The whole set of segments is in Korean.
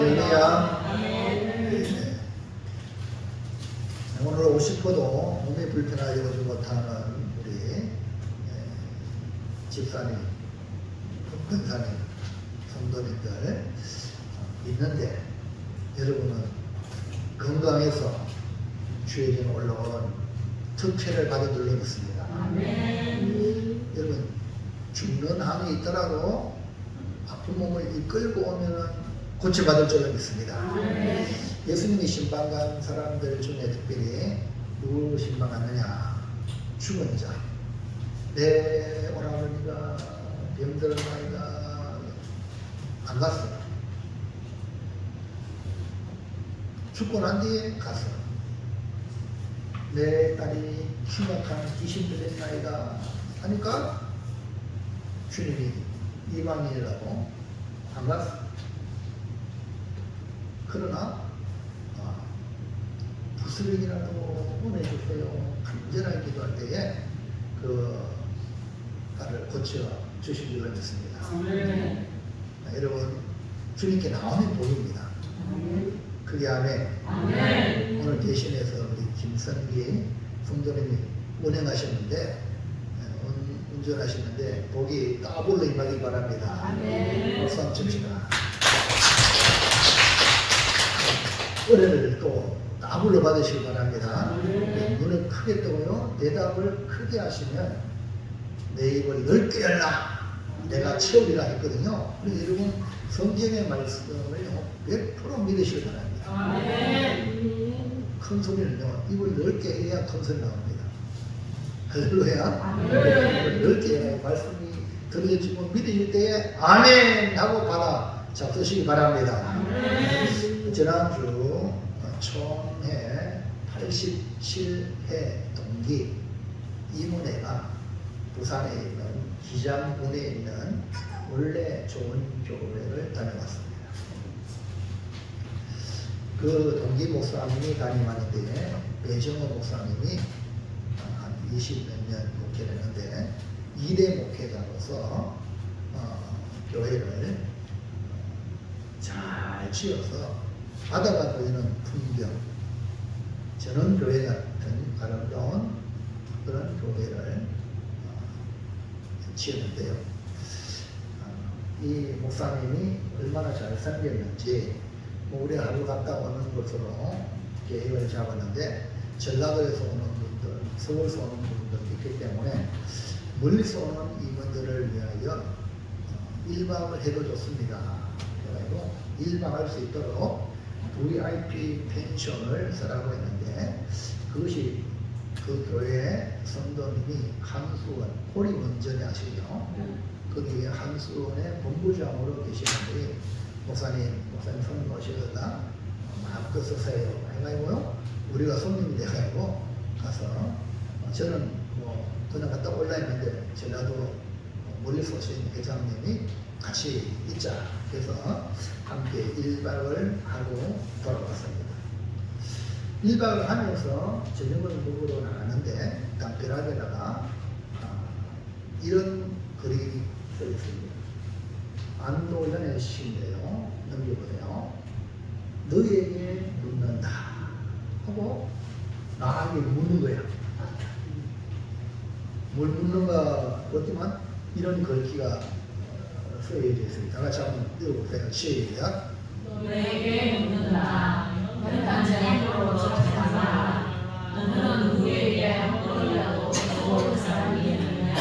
할렐루야. 네. 오늘 오고 싶어도 몸이 불편하지 못하는 우리 집사님, 근사님, 성도님들 있는데 여러분은 건강해서 주에게 올라온 특혜를 받은 줄로 믿습니다. 여러분 죽는 한이 있더라도 아픈 몸을 이끌고 오면 고쳐받을 줄로 믿습니다. 예수님이 신방간 사람들 중에 특별히 누구 신방하느냐? 죽은 자. 내 오라버니가 병들은 아이가 안 갔어요. 죽고 난 뒤에 갔어요. 내 딸이 심각한 귀신 들린 아이가 하니까 주님이 이방인이라고 안 갔어요. 그러나 부스럭이라도 보내주세요. 간절하게 기도할 때에 그 딸을 고쳐 주신 줄로 믿습니다. 여러분 주님께 나오면 복입니다. 그게 아멘. 오늘 대신해서 우리 김선기 성도님이 운행하셨는데 운전하시는데 복이 따블로 임하기 바랍니다. 박수 한번 칩시다. 은혜를 또 따블로 받으시기 바랍니다. 눈을 크게 뜨고요. 대답을 크게 하시면 내 입을 넓게 열라. 내가 채우리라 했거든요. 그래서 여러분 성경의 말씀을 100% 믿으시기 바랍니다. 큰 소리는요. 입을 넓게 해야 큰 소리 나옵니다. 할렐루야. 넓게 해야 말씀이 들려지고 믿으실 때에 아멘 하고 받아 잡수시기 바랍니다. 지난주 총회 87회 동기 이문회가 부산에 있는 기장군에 있는 원래 좋은 교회를 다녀왔습니다. 그 동기 목사님이 담임하는데 배정호 목사님이 한 20몇 년 목회를 했는데 2대 목회자로서 교회를 잘 지어서 바다가 보이는 풍경, 저는 교회 같은 아름다운 그런 교회를 지었는데요. 이 목사님이 얼마나 잘 생겼는지 우리 하루 갔다 오는 것으로 계획을 잡았는데 전라도에서 오는 분들, 서울에서 오는 분들이 있기 때문에 멀리서 오는 이분들을 위하여 1박을 해도 좋습니다. 그래가지고 1박 할 수 있도록 VIP 펜션을 쓰라고 했는데 그것이 그 교회 성도님이 한수원, 호리원전이 아시죠? 거기에 한수원의 본부장으로 계시는 분이 목사님 손님 오시거나 마음껏 쓰세요 해가지고요. 우리가 손님이 돼가지고 가서 저는 그냥 갔다 올라 했는데 전라도 멀리서 오신 회장님이 같이 있자 해서 함께 1박을 하고 돌아왔습니다. 1박을 하면서 저녁을 먹으러 나가는데 담벼락에다가 이런 글이 써 있습니다. 안도전의 시인데요. 넘겨보세요. 너에게 묻는다 하고 나에게 묻는 거야. 뭘 묻는가 보지만 이런 글귀가 써져 있습니다. 다 같이 한번 읽어보세요. 시작. 너에게 묻는다. 연탄재로 쫓아가라. 너는 누구에게 한 번이라도 본 사람이 있느냐?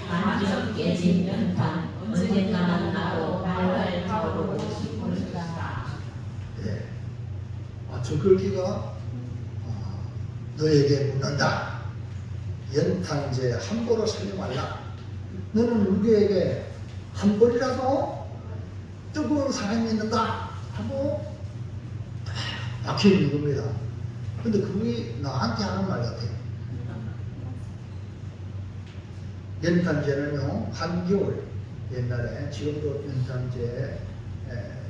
반쪽 깨진 연탄 언젠가는 나도 발발 타오르고 싶으니까. 네. 저 글귀가 너에게 묻는다. 연탄재 함부로 살지 말라. 너는 누구에게 한 번이라도 뜨거운 사랑이 있는가 하고 박혀있는 겁니다. 근데 그게 나한테 하는 말 같아요. 연탄재는요, 한겨울, 옛날에 지금도 연탄재,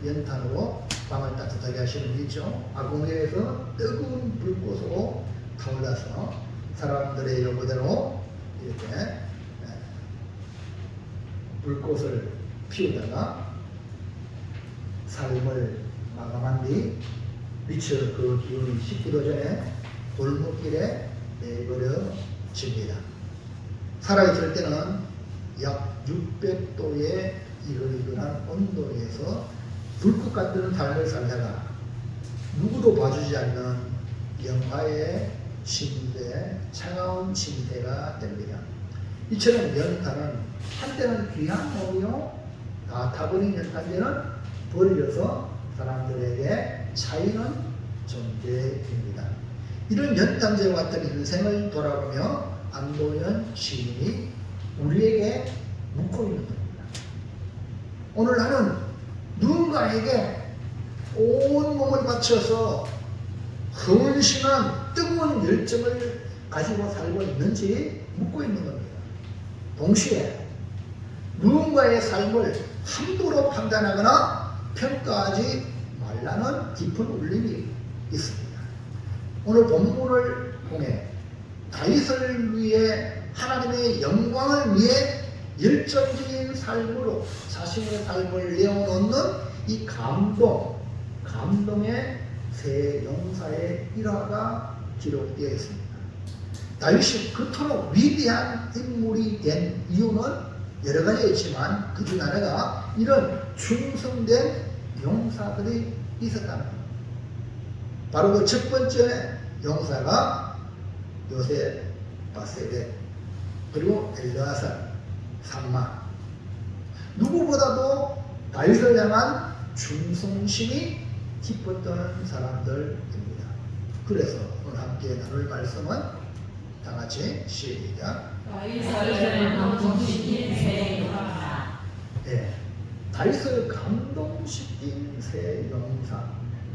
연탄으로 방을 따뜻하게 하시는 분 있죠. 아궁이에서 뜨거운 불꽃으로 타올라서 사람들의 요구대로 이렇게 불꽃을 피우다가 삶을 마감한 뒤 미처 그 기운이 식기도 전에 골목길에 내버려집니다. 살아있을 때는 약 600도의 이글이글한 온도에서 불꽃 같은 삶을 살다가 누구도 봐주지 않는 영하의 침대, 차가운 침대가 됩니다. 이처럼 연탄은 한때는 귀한 몸이요, 다 타버린 연탄재는 버려서 사람들에게 차이는 존재입니다. 이런 연탄재와 같은 인생을 돌아보며 안도현 시인이 우리에게 묻고 있는 겁니다. 오늘 나는 누군가에게 온 몸을 바쳐서 헌신한 뜨거운 열정을 가지고 살고 있는지 묻고 있는 겁니다. 동시에 누군가의 삶을 함부로 판단하거나 평가하지 말라는 깊은 울림이 있습니다. 오늘 본문을 통해 다윗을 위해 하나님의 영광을 위해 열정적인 삶으로 자신의 삶을 내어놓는 이 감동의 세 용사의 일화가 기록되어 있습니다. 다윗이 그토록 위대한 인물이 된 이유는 여러 가지 있지만 그 중 하나가 이런 충성된 용사들이 있었다는 겁니다. 바로 그 첫 번째 용사가 요셉, 바세벳, 그리고 엘르아살, 삼마. 누구보다도 다윗을 향한 충성심이 깊었던 사람들입니다. 그래서 오늘 함께 나눌 말씀은 다 같이 시작. 다윗을 감동시킨 세 용사. 네, 다윗을 감동시킨 세 용사.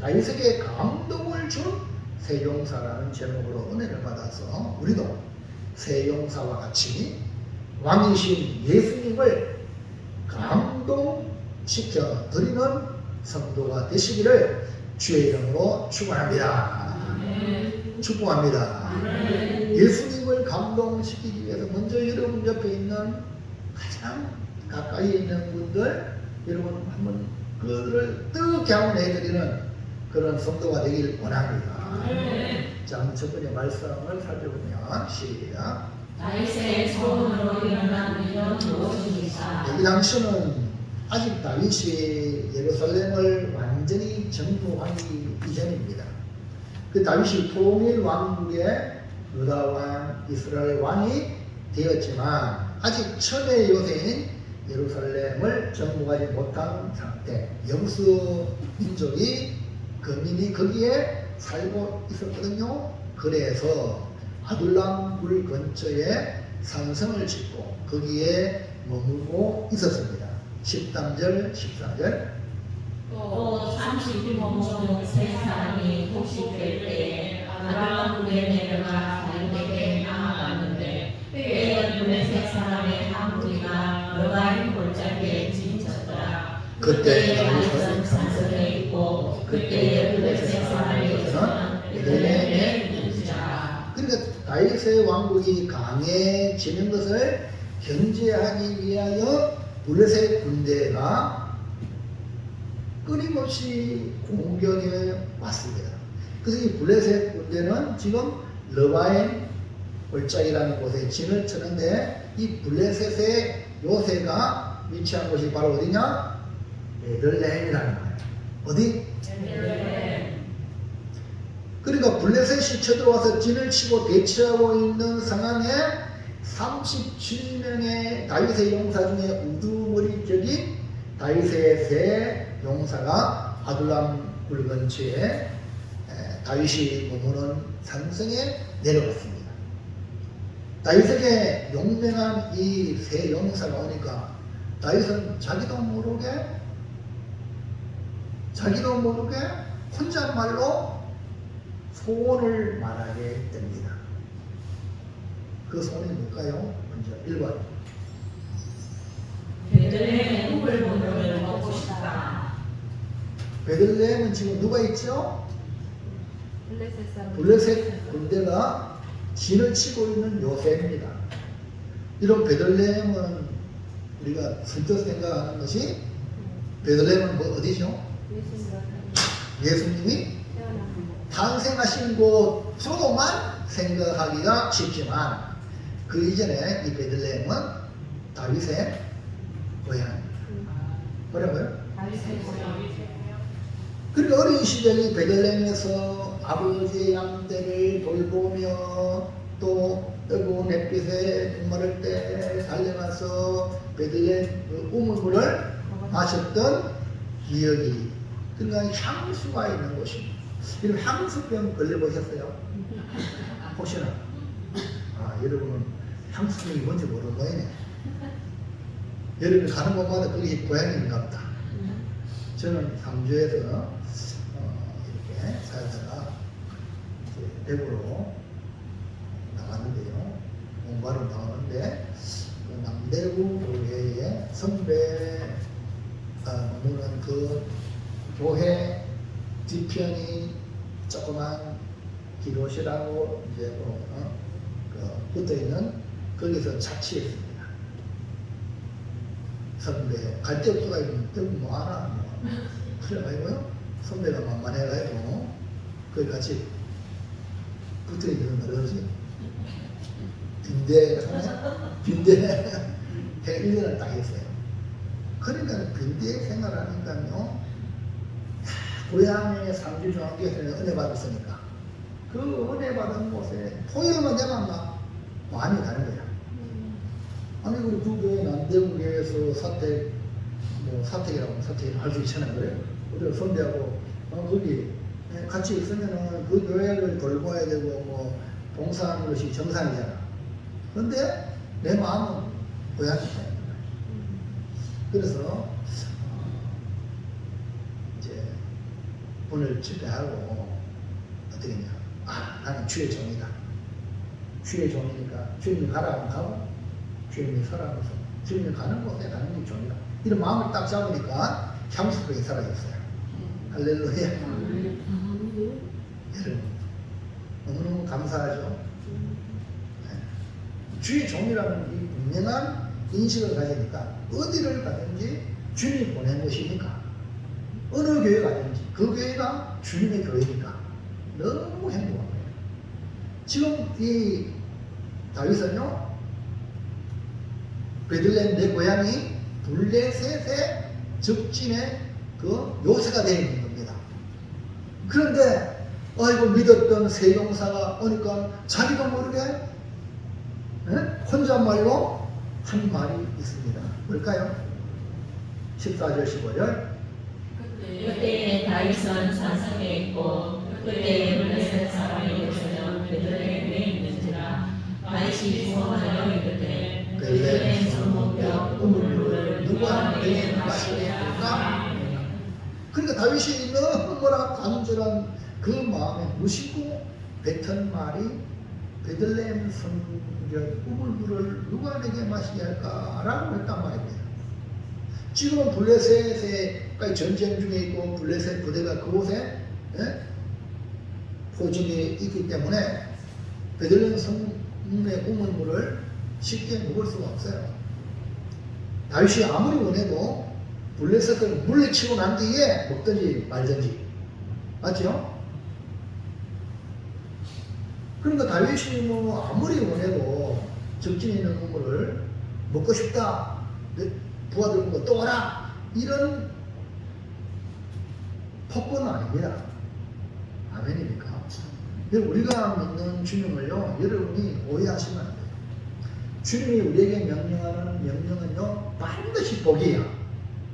다윗에게 감동을 준 세 용사라는 제목으로 은혜를 받아서 우리도 세 용사와 같이 왕이신 예수님을 감동시켜 드리는 성도가 되시기를 주의 이름으로 축원합니다. 축복합니다. 예수님을 감동시키기 위해서 먼저 여러분 옆에 있는 가장 가까이 있는 분들 여러분 한번 그들을 뜨겁게 한번 해드리는 그런 성도가 되길 원합니다. 자, 첫 번째 말씀을 살펴보면 시작. 다윗의 소원으로 일어난 일은 무엇입니까? 이 당시는 아직 다윗이 예루살렘을 완전히 정복하기 이전입니다. 그 다윗이 통일 왕국의 유다 왕, 이스라엘 왕이 되었지만 아직 처음의 요새인 예루살렘을 정복하지 못한 상태. 여부수 민족이 거민이 거기에 살고 있었거든요. 그래서 아둘람 굴 근처에 산성을 짓고 거기에 머물고 있었습니다. 13절, 14절. 또 30일 중 세 사람이 곡식될 때에 아둘람굴에 내려가 다윗에게 나아갔는데 때에 블레셋 사람의 한 무리가 여가임 골짜기에 진쳤더라. 그때 다윗은 산성에 있고 그때에 블레셋 사람에게서는 베들레헴에 있으라. 그러니까 다윗의 왕국이 강해지는 것을 견제하기 위하여 블레셋 군대가 끊임없이 공격해 왔습니다. 그래서 이 블레셋 군대는 지금 르바임 골짜기라는 곳에 진을 치는데 이 블레셋의 요새가 위치한 곳이 바로 어디냐? 베들레헴이라는 거예요. 어디? 베들레헴. 그러니까 블레셋이 쳐들어와서 진을 치고 대치하고 있는 상황에 37명의 다윗의 용사 중에 우두머리격인 다윗의 세 용사가 아둘람 굴 근처에 다윗이 머무는 산성에 내려갔습니다. 다윗에게 용맹한 이 세 용사가 오니까 다윗은 자기도 모르게 혼잣말로 소원을 말하게 됩니다. 그 소원이 뭘까요? 먼저 1번. 베들레헴의 우물물을 먹고 싶다. 베들레헴은 지금 누가 있죠? 블레셋 군대가 진을 치고 있는 요새입니다. 이런 베들레헴은 우리가 선뜻 생각하는 것이 베들레헴은 뭐 어디죠? 예수님이 탄생하신 곳으로만 생각하기가 쉽지만 그 이전에 이 베들레헴은 다윗의 고향입니다. 뭐라고요? 그리고 어린 시절이 베들레헴에서 아버지의 양떼를 돌보며 또 뜨거운 햇빛에 목마를 때 달려가서 베들레헴 그 우물물을 마셨던 기억이, 그러니까 향수가 있는 곳입니다. 여러분 향수병 걸려보셨어요? 혹시나? 여러분은 향수병이 뭔지 모르는 거이네. 여러분 가는 곳마다 그게 고향인가 보다. 저는 상주에서 이렇게 살다가 이제 대구로 나갔는데요. 공부하러 나왔는데 그 남대구 교회에 선배 머무는 그 교회 뒤편이 조그만 기도실하고 이제 붙어 있는 거기서 자취했습니다. 선배 갈 데 없어가 있는데 뭐하나 그래가지고요 선배가 만만해가지고 거기 같이 붙어 있는 어르신 빈대 해 1년을 딱 했어요. 그러니까 빈대 생활하니까요 고향의 상주중앙교회에서 은혜 받았으니까 그 은혜 받은 곳에 토요일만 되면 막 많이 가는 거야. 아니 우리 그 교회 남대구교회에서 사택이라고 하면 사택을 할 수 있잖아요. 그래? 우리가 선배하고 거기 같이 있으면은 그 교회를 돌봐야 되고 뭐 봉사하는 것이 정상이잖아. 근데 내 마음은 고향이 있다는 거야. 그래서 이제 오늘 집회하고 어떻게 했냐? 나는 주의 종이다. 주의 종이니까 주님이 가라 하면 가고 주님이 서라면서 주님이 가는 곳에 가는 게 종이다. 이런 마음을 딱 잡으니까 향수병이 사라졌어요. 할렐루야. 여러분 너무너무 감사하죠. 주의 종이라는 이 분명한 인식을 가지니까 어디를 가든지 주님이 보낸 것이니까 어느 교회 가든지 그 교회가 주님의 교회니까 너무 행복한 거예요. 지금 이 다윗은요 베들레헴 내 고향이 블레셋의 적진의 그 요새가 되어 있는 겁니다. 그런데 아이고 믿었던 세종사가 오니까 자기도 모르게 혼잣말로 한 말이 있습니다. 뭘까요? 14절 15절 그때 다윗은 산성에 있고 그때 블레셋 사람이 오시면 베들레헴에 있는지라 다윗이 주원하여 이르되 베들레헴 성문벽 우물물을 누가 내게 마시겠는가? 그러니까 다윗이 너무나 간절한 그 마음에 무심코 뱉은 말이 베들레헴 성벽 우물물을 누가 내게 마시게 할까라고 했단 말입니다. 지금은 블레셋에 전쟁 중에 있고 블레셋 부대가 그곳에 포진이 있기 때문에 베들레헴 성문의 우물물을 쉽게 먹을 수가 없어요. 다윗이 아무리 원해도 블레셋을 물리치고 난 뒤에 먹든지 말든지. 맞죠? 그러니까 다윗이 뭐 아무리 원해도 적진에 있는 우물을 먹고 싶다. 부하들 보고 또 와라. 이런 폭언은 아닙니다. 아멘입니까? 우리가 믿는 주님을요, 여러분이 오해하시면 안 돼요. 주님이 우리에게 명령하는 명령은요, 반드시 복이야.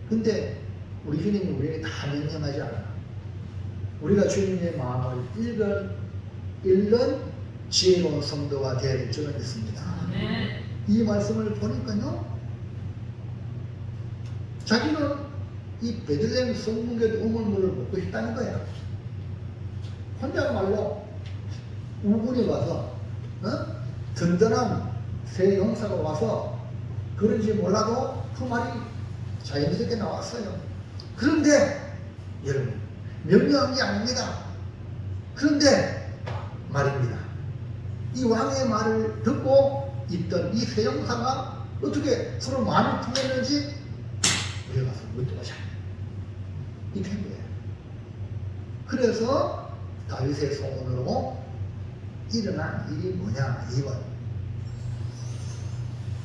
근데 우리 주님이 우리에게 다 명령하지 않아. 우리가 주님의 마음을 읽는 지혜로운 성도가 되어야 될 줄을 믿습니다. 이 말씀을 보니까요, 자기는 이 베들레헴 성문교 우물물을 먹고 싶다는 거야. 혼자말로 우군이 와서 든든한 새 용사가 와서 그런지 몰라도 그 말이 자연스럽게 나왔어요. 그런데 여러분 명령한 게 아닙니다. 그런데 말입니다. 이 왕의 말을 듣고 있던 이 새 용사가 어떻게 서로 마음이 통했는지 우리가 가서 묻어보자. 이 편이에요. 그래서 다윗의 소원으로 일어난 일이 뭐냐? 2번.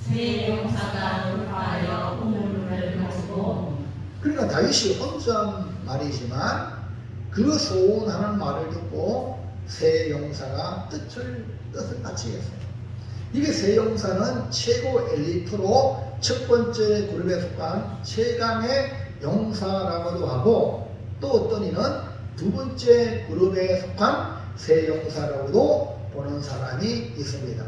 새 용사가 돌파하여 우물물을 가지고. 그러니까 다윗이 혼자 말이지만 그 소원하는 말을 듣고 새 용사가 뜻을 같이 했어요. 이게 새 용사는 최고 엘리트로 첫 번째 그룹에 속한 최강의 용사라고도 하고, 또 어떤 이는 두 번째 그룹에 속한 새 용사라고도 보는 사람이 있습니다.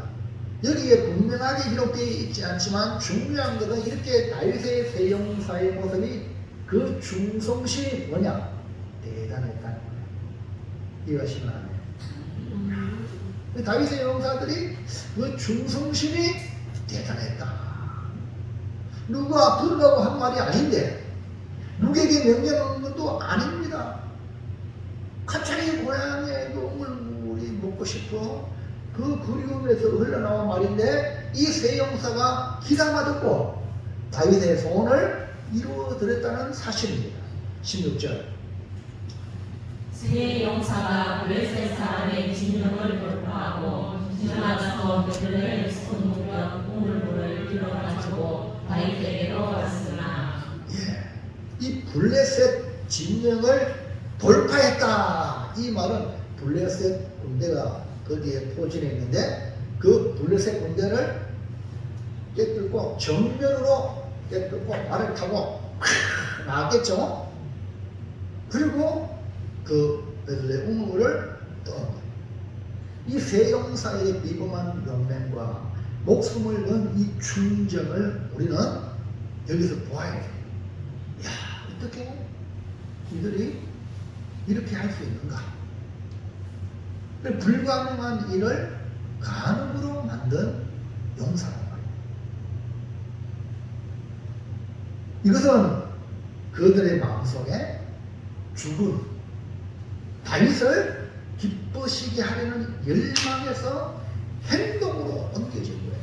여기에 분명하게 기록되어 있지 않지만 중요한 것은 이렇게 다윗의 새 용사의 모습이 그 충성심이 뭐냐? 대단했다는 거예요. 이해하시면 안 돼요. 다윗의 용사들이 그 충성심이 대단했다. 누가 들으라고 한 말이 아닌데, 누구에게 명령한 것도 아닙니다. 갑자기 고향에 우물물이 먹고 싶어 그 그리움에서 흘러나온 말인데, 이 세 용사가 기다마 듣고 다윗의 소원을 이루어드렸다는 사실입니다. 16절. 새 용사가 블레셋 사람의 진영을 돌파하고 지나가서 그들의 손무병 우물물을 길어가지고 다윗에게로 왔으나. 이 블레셋 진영을 돌파했다. 이 말은 블레셋 군대가 거기에 포진해 있는데 그 블레셋 군대를 깨뚫고 정면으로 깨뚫고 말을 타고 나왔겠죠. 그리고 그 베들레 우물을 떠난 거예요. 이 세 용사의 비범한 연맹과 목숨을 건 이 충정을 우리는 여기서 보아야 돼요. 야, 어떻게 이들이 이렇게 할 수 있는가? 불가능한 일을 가능으로 만든 용사란 말이에요. 이것은 그들의 마음속에 죽은 다윗을 기쁘시게 하려는 열망에서 행동으로 옮겨진 거예요.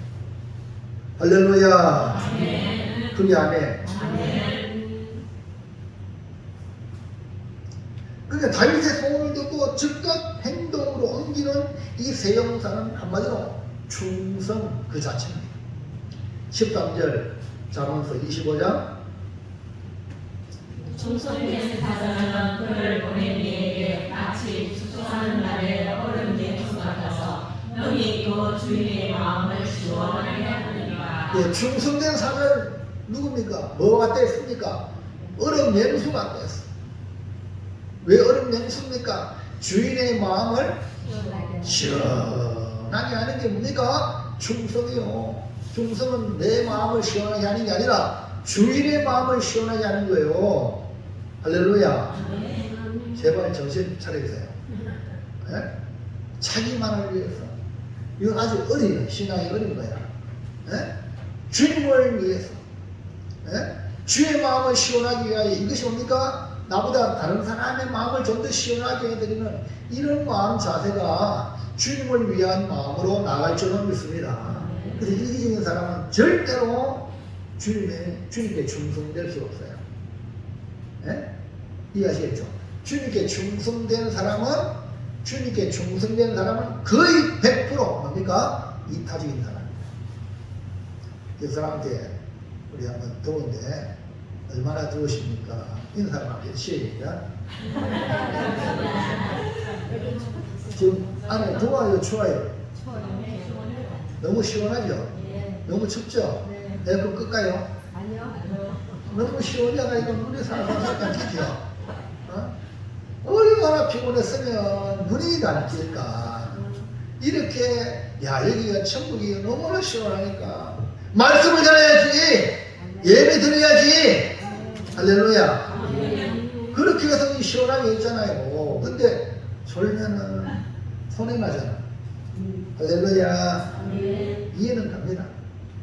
할렐루야. 아멘. 그게 아멘. 아멘. 그러니까 다윗의 소원을 듣고 즉각 행동으로 옮기는 이 세 용사는 한마디로 충성 그 자체입니다. 13절 잠언서 25장. 충성된 사자는 그를 보낸 이에게 마치 축소하는 날에 얼음 냉수 같아서 능히 그 주인의 마음을 시원하게 하느니라. 예, 충성된 사자를 누굽니까? 뭐가 됐습니까? 얼음 냉수가 됐어. 왜 얼음 냉수입니까? 주인의 마음을 시원하게 하는 게 뭡니까? 충성이요. 충성은 내 마음을 시원하게 하는 게 아니라 주인의 마음을 시원하게 하는 거예요. 할렐루야. 제발 정신 차려주세요. 예? 자기만을 위해서. 이건 아주 어린, 신앙이 어린 거야. 예? 주님을 위해서. 예? 주의 마음을 시원하게 위하여. 이것이 뭡니까? 나보다 다른 사람의 마음을 좀 더 시원하게 해드리는 이런 마음 자세가 주님을 위한 마음으로 나갈 줄은 믿습니다. 그래서 이기적인 사람은 절대로 주님께 충성될 수 없어요. 예? 이해하시겠죠? 주님께 충성된 사람은 거의 100% 뭡니까? 이타적인 사람입니다. 이 사람한테 우리 한번 더운데 얼마나 더우십니까? 인사를 한번 시작. 지금 안에 더워요, 추워요? 너무 시원하죠? 너무 춥죠? 에어컨 끌까요? 너무 시원해가지고 눈이 살살 감기죠. 얼마나 피곤했으면 눈이 감길까. 이렇게 여기가 천국이 너무나 시원하니까 말씀을 전해야지, 예배 드려야지. 할렐루야. 그렇게 해서 시원하게 있잖아요. 근데 졸면은 손해 나잖아. 할렐루야. 이해는 갑니다.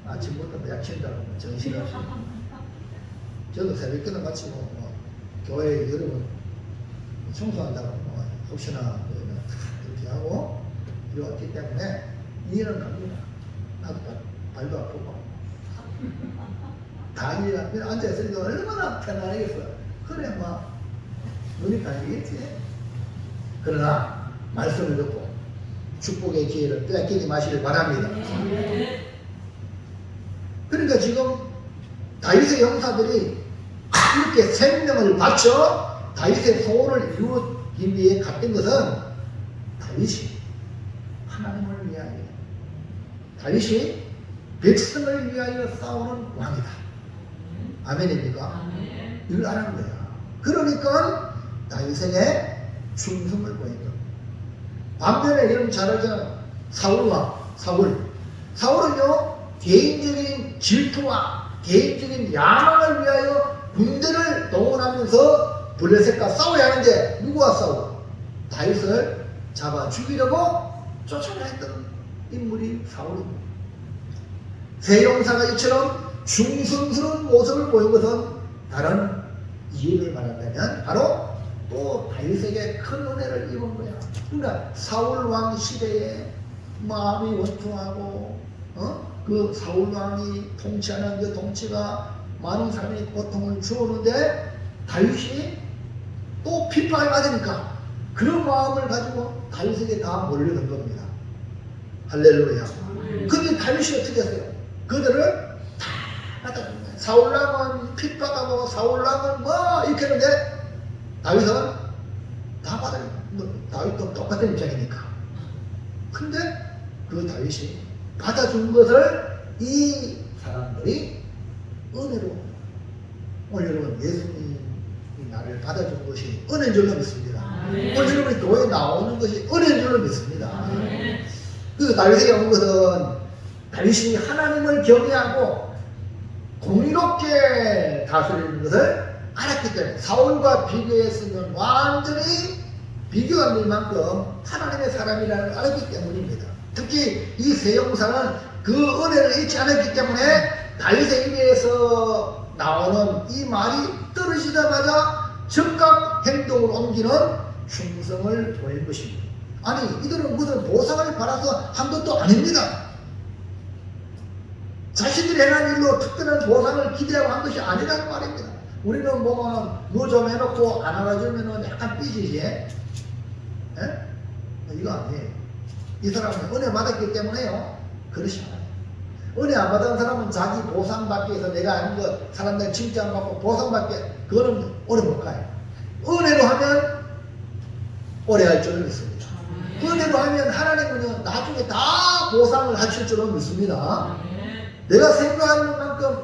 아침부터 약친다고 정신없이. 저도 새벽기도 마치고 교회 여러분 청소한다고 혹시나 이렇게 하고 이렇기 때문에 이해는 갑니다. 나도 발도 아프고 다 이해가. 그냥 앉아있으니까 얼마나 편안하겠어요. 그래 막 눈이 감기겠지. 그러나 말씀을 듣고 축복의 기회를 빼앗기지 마시길 바랍니다. 그러니까 지금 다윗의 용사들이 이렇게 생명을 바쳐 다윗의 소원을 이루기 위해 갔던 것은 다윗이 하나님을 위하여, 다윗이 백성을 위하여 싸우는 왕이다. 아멘입니까? 이걸 알아는 거야. 그러니까 다윗에게 충성을 보인 겁니다. 반면에 여러분 잘 알잖아요. 사울은요 개인적인 질투와 개인적인 야망을 위하여 군대를 동원하면서 블레셋과 싸워야 하는데 누구와 싸워? 다윗을 잡아 죽이려고 쫓아다녔던 인물이 사울입니다. 세 용사가 이처럼 충성스러운 모습을 보인 것은 다른 이유를 말한다면 바로 또 다윗에게 큰 은혜를 입은 거야. 그러니까 사울 왕 시대에 마음이 원통하고 그 사울 왕이 통치하는 그 통치가 많은 사람이 고통을 주었는데 다윗이 또 핍박을 받으니까 그런 마음을 가지고 다윗에게 다 몰려든 겁니다. 할렐루야. 근데 다윗이 어떻게 했어요? 그들을 다 받아준 거예요. 사울왕은 핍박하고 사울왕은 뭐 이렇게 했는데 다윗은 다 받아요. 다윗도 똑같은 입장이니까. 근데 그 다윗이 받아준 것을 이 사람들이 은혜로, 오늘 여러분 예수님이 나를 받아준 것이 은혜인 줄로 믿습니다. 오늘 여러분이 교회에 나오는 것이 은혜인 줄로 믿습니다. 그 다윗에게 온 것은 다윗이 하나님을 경외하고 공의롭게 다스리는 것을 알았기 때문에, 사울과 비교했으면 완전히 비교가 될 만큼 하나님의 사람이라는 걸 알았기 때문입니다. 특히 이 세 용사는 그 은혜를 잊지 않았기 때문에 다윗의 입에서 나오는 이 말이 떨어지자마자 즉각 행동으로 옮기는 충성을 보인 것입니다. 아니 이들은 무슨 보상을 받아서 한 것도 아닙니다. 자신들이 행한 일로 특별한 보상을 기대하고 한 것이 아니라는 말입니다. 우리는 보면 뭐 좀 해놓고 안 알아주면 약간 삐지지. 이거 아니에요. 이 사람은 은혜 받았기 때문에요. 그렇지 않아요. 은혜 안 받은 사람은 자기 보상받기 위해서 내가 아닌 것, 사람들 칭찬받고 보상받기, 그거는 오래 못 가요. 은혜로 하면 오래 할 줄을 믿습니다. 은혜로 하면 하나님은 나중에 다 보상을 하실 줄을 믿습니다. 내가 생각하는 만큼,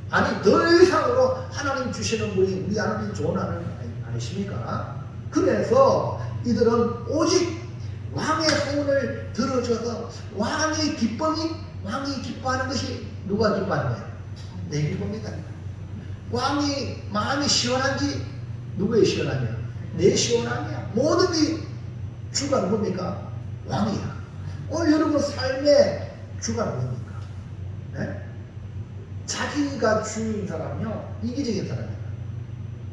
아니 더 이상으로 하나님 주시는 분이 우리 하나님 좋은 하나님 아니십니까? 그래서 이들은 오직 왕의 소원을 들어줘서 왕이 기뻐하는 것이 누가 기뻐하는 거예요? 내 기쁨이다. 왕이 마음이 시원한지 누구의 시원함이야? 내 시원함이야. 모든 게 주가 누굽니까? 왕이야. 오늘 여러분 삶의 주가 누굽니까? 네? 자기가 주인 사람이요, 이기적인 사람이야.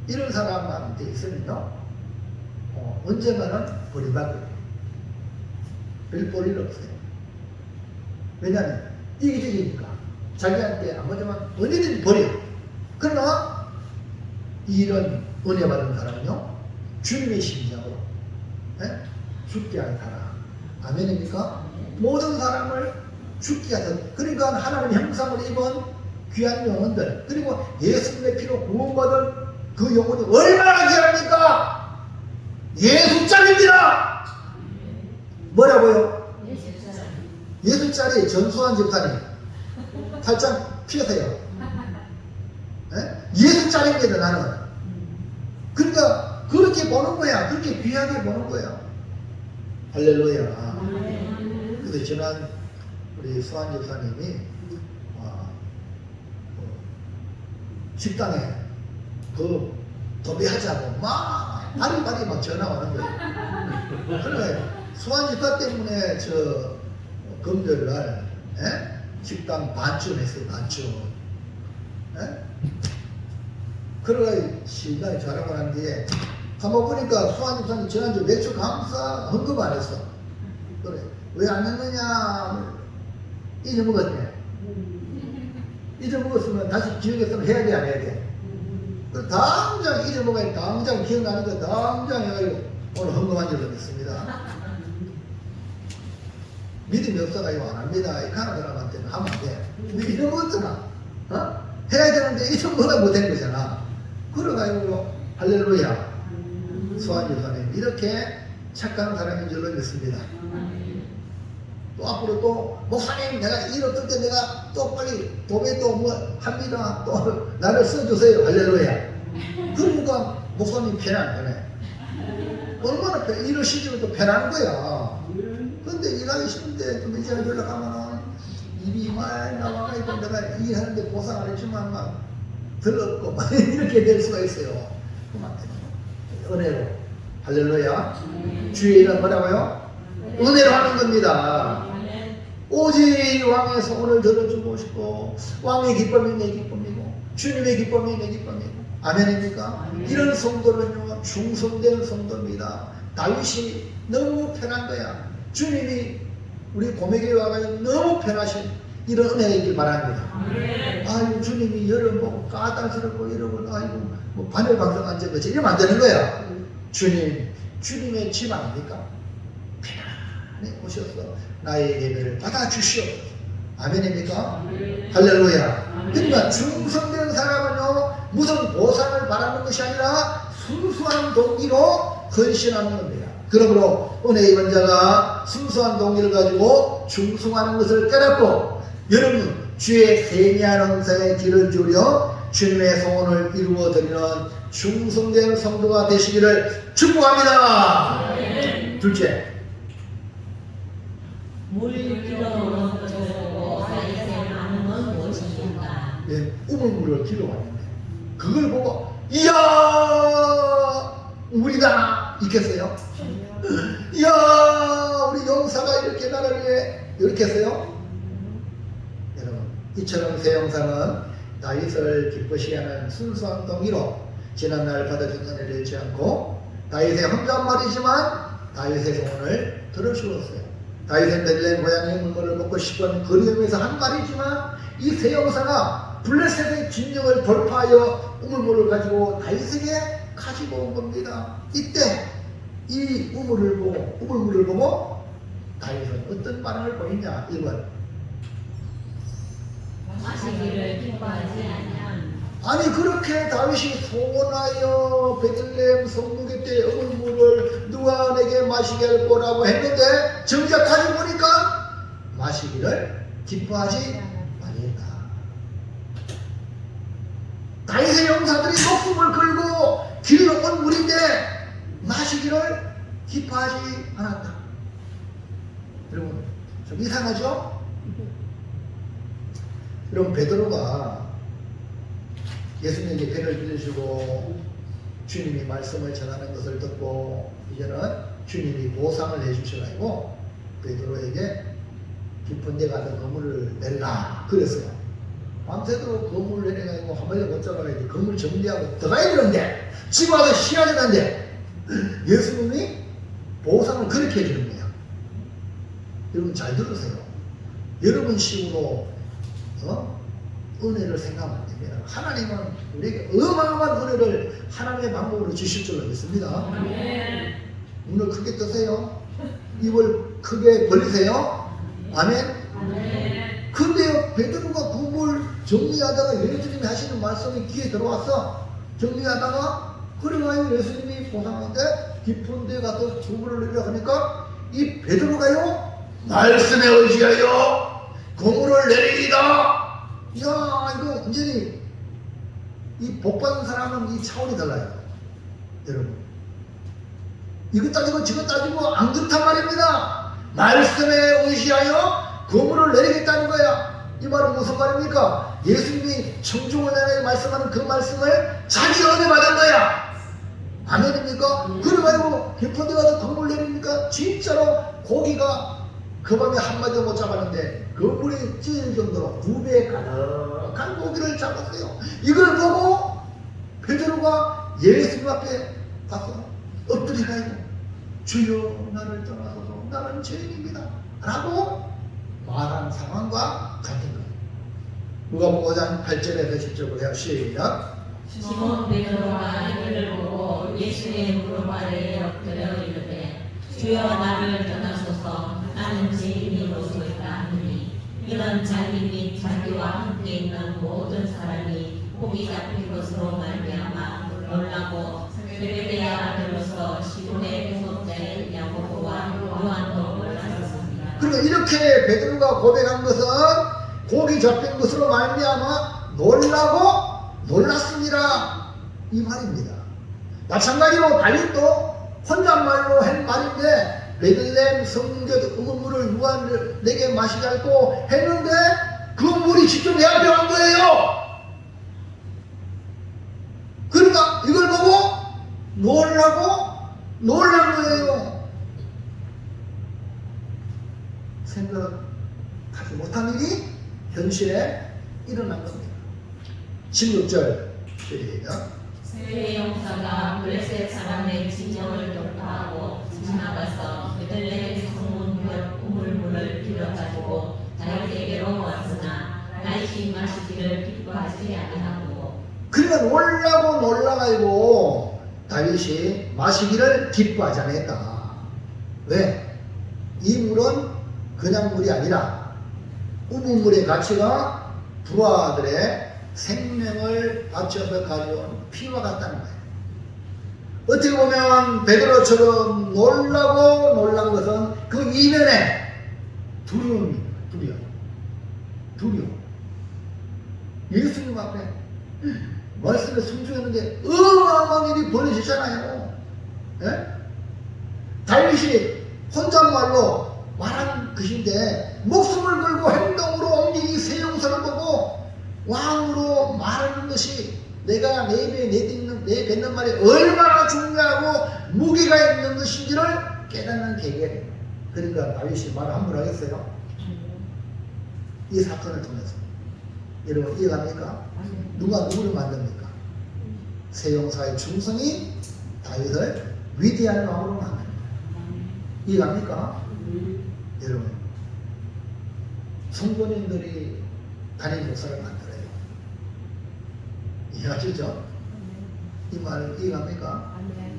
이런 사람한테 있으면요, 언젠가는 버림받을 거예요. 별 볼 일 없어요. 왜냐하면 이기적이니까 자기한테 안 맞으면 언제든지 버려. 그러나 이런 은혜 받은 사람은요, 주님의 심장으로 죽게 한 사람. 아멘입니까? 모든 사람을 죽게 하던, 그러니까 하나님 형상을 입은 귀한 영혼들, 그리고 예수님의 피로 구원받은 그 영혼이 얼마나 귀합니까? 예수짜리입니다. 뭐라고요? 예수짜리. 전수환 집사님 팔짱 피우세요. 예수짜리입니다. 나는. 그러니까 그렇게 보는 거야. 그렇게 귀하게 보는 거야. 할렐루야. 그래서 지난 우리 수환 집사님이 식당에 그 도배하자고 막 바리바리 막 전화 오는 거예요. 그래 수환 집사 때문에 저 금요일날 식당 반쯤 했어요. 반쯤. 그러가 신당이 전화가 난 뒤에 한번 보니까 수환 집사님 지난주 매출 감사 헌금 안 했어. 그래 왜 안 했느냐, 잊어먹었대. 잊어먹었으면 다시 기억했으면 해야 돼, 안 해야 돼? 당장 잊어먹어야 당장 기억나는 거 당장 해가지고 오늘 헌금한 줄로 믿습니다. 믿음이 없어가지고 안 합니다. 이 가는 사람한테는 하면 안 돼. 근데 이런 거 없잖아. 해야 되는데 이런 거나 못한 거잖아. 그래가지고 할렐루야. 소환 교사님 이렇게 착한 사람인 줄로 믿습니다. 또 앞으로 또 목사님 내가 일 없을 때 내가 또 빨리 도배 또 뭐 합니다. 또 나를 써주세요. 할렐루야. 그러니까 목사님 편안하네. 얼마나 일을 시키면 또 편한 거야. 근데 일하기 싫은데 좀 이제 연락하면은 일이 많이 나와가지고 내가 일하는데 보상 안 해주면 막 더럽고 막 이렇게 될 수가 있어요. 그만 은혜로. 할렐루야. 주의 일은 뭐라고요? 은혜로 하는 겁니다. 오직 왕의 소원을 들어주고 싶고 왕의 기쁨이 내 기쁨이고 주님의 기쁨이 내 기쁨이고 아멘입니까? 이런 성도는요 충성된 성도입니다. 다윗이 너무 편한 거야. 주님이 우리 고매교회 와가지고 너무 편하신 이런 은혜가 있길 바랍니다. 아이고 주님이 여름 보고 까탈스럽고 이러고 아이고 뭐 바늘방석 앉아서 이러면 안 되는 거야. 주님의 집 아닙니까? 편안히 오셔서 나의 예배를 받아주시옵소서. 아멘입니까? 할렐루야. 그러니까 충성된 사람은요 무슨 보상을 바라는 것이 아니라 순수한 동기로 헌신하는 겁니다. 그러므로 은혜의 번자가 순수한 동기를 가지고 충성하는 것을 깨닫고 여러분 주의 세미한 은사에 길을 기울여 주님의 소원을 이루어 드리는 충성된 성도가 되시기를 축복합니다. 둘째, 물길로 들고 다윗의 나무는 무엇입니까? 우물물을 길어왔는데 그걸 보고 이야 우리다 있겠어요? 이야 우리 용사가 이렇게 나를 위해 이렇게 했어요? 여러분 이처럼 새 용사는 다윗을 기쁘시게 하는 순수한 동기로 지난날 받아준 은혜를 잃지 않고 다윗의 혼잣말이지만 다윗의 소원을 들어주었어요. 다윗은 베들레헴 고향의 물건을 먹고 싶은 그리움에서 한 말이지만 이 새 용사가 블레셋의 진영을 돌파하여 우물물을 가지고 다윗에게 가지고 온 겁니다. 이때 이 우물물을 보고 다윗은 어떤 반응을 보이냐? 1번 마시기를 기뻐하지 아니한. 아니 그렇게 다윗이 소원하여 베들레헴 성문에 때 우물물을 누가 내게 마시게 할 거라고 했는데 정작 가지고 보니까 마시기를 기뻐하지 아니했다. 다윗의 용사들이 목숨을 걸고 길러온 물인데 마시기를 기뻐하지 않았다. 여러분 좀 이상하죠? 여러분 베드로가 예수님에게 배를 빌려주고 주님이 말씀을 전하는 것을 듣고 이제는 주님이 보상을 해주셔가지고 베드로에게 깊은 데 가서 그물을 내라 그랬어요. 밤새도록 그물을 내려가지고 한 번에 못 잡아가지고 그물 정리하고 들어가야 되는데 집에 와서 쉬어야 되는데 예수님이 보상을 그렇게 해주는 거예요. 여러분 잘 들으세요. 여러분 식으로 은혜를 생각하면 안 됩니다. 하나님은 우리에게 어마어마한 은혜를 하나님의 방법으로 주실 줄로 믿습니다. 눈을 크게 뜨세요. 입을 크게 벌리세요. 아멘. 근데요 베드로가 그물 정리하다가 예수님이 하시는 말씀이 귀에 들어왔어. 정리하다가 그래가지고 예수님이 보상하는데 깊은 데 가서 그물을 내려 하니까 이 베드로가요 말씀에 의지하여 그물을 내리리다. 이야 이거 완전히 이 복받은 사람은 이 차원이 달라요. 여러분 이거 따지고 저거 따지고 안 그렇단 말입니다. 말씀에 의지하여 그물을 내리겠다는 거야. 이 말은 무슨 말입니까? 예수님이 청중을 향해 말씀하는 그 말씀을 자기 은혜 받은 거야. 아멘입니까? 그래가지고 깊은 데 가서 그물 내리니까 진짜로 고기가 그 밤에 한마디도 못 잡았는데 그 물이 찢을 정도로 2배 가득한 고기를 잡았어요. 이걸 보고 베드로가 예수님 앞에 가서 엎드리가지고 주여 나를 떠나소서 나는 죄인입니다 라고 말한 상황과 같은 거예요. 누가복음 5장 8절에서 10절을 해요. 시작. 시몬 베드로가 이를 보고 예수의 무릎 아래에 엎드려 주여 나를 떠나소서 나는 죄인으로서 있다 하니 이는 자기 및 자기와 함께 있는 모든 사람이 복이 잡힌 것으로 말미암아 놀라고 세베대의 아들로서 시돈의 공업자인 야고보와 요한도 놀랐습니다. 그리고 이렇게 베드로가 고백한 것은 복이 잡힌 것으로 말미암아 놀라고 놀랐습니다. 이 말입니다. 마찬가지로 다윗도 혼잣말로 한 말인데 베들레헴 성문곁 우물물을 누가 내게 마시게 할고 했는데 그 물이 직접 내 앞에 온 거예요. 그러니까 이걸 보고 놀라고 놀란 거예요. 생각하지 못한 일이 현실에 일어난 겁니다. 16절 시작. 세례 용사가 블레셋 사람의 진영을 돌파하고 지나가서 베들레헴 성문 곁 우물물을 빌어가지고 다윗에게로 왔으나 다윗이 마시기를 기뻐하지 아니하고. 그러니까 놀라고 놀라가지고 다윗이 마시기를 기뻐하지 않았다. 왜? 이 물은 그냥 물이 아니라 우물물의 가치가 부하들의 생명을 바쳐서 가져온 피와 같다는 거예요. 어떻게 보면 베드로처럼 놀라고 놀란 것은 그 이면에 두려움입니다. 두려움. 예수님 앞에 말씀에 순종했는데 어마어마한 일이 벌어지잖아요. 예? 다윗이 혼잣말로 말한 것인데 목숨을 걸고 행동으로 옮기기 세 용사를 보고 왕으로 말하는 것이 내가 내뱉는 말이 얼마나 중요하고 무게가 있는 것인지를 깨닫는 계기예요. 그러니까 다윗이 말을 함부로 하겠어요? 이 사건을 통해서. 여러분 이해갑니까? 누가 누구를 만듭니까? 세 용사의 충성이 다윗을 위대한 왕으로 만듭니다. 이해갑니까? 여러분 성도님들이 담임 목사를 만들어요. 이해하시죠? 이 말 이해갑니까? 네.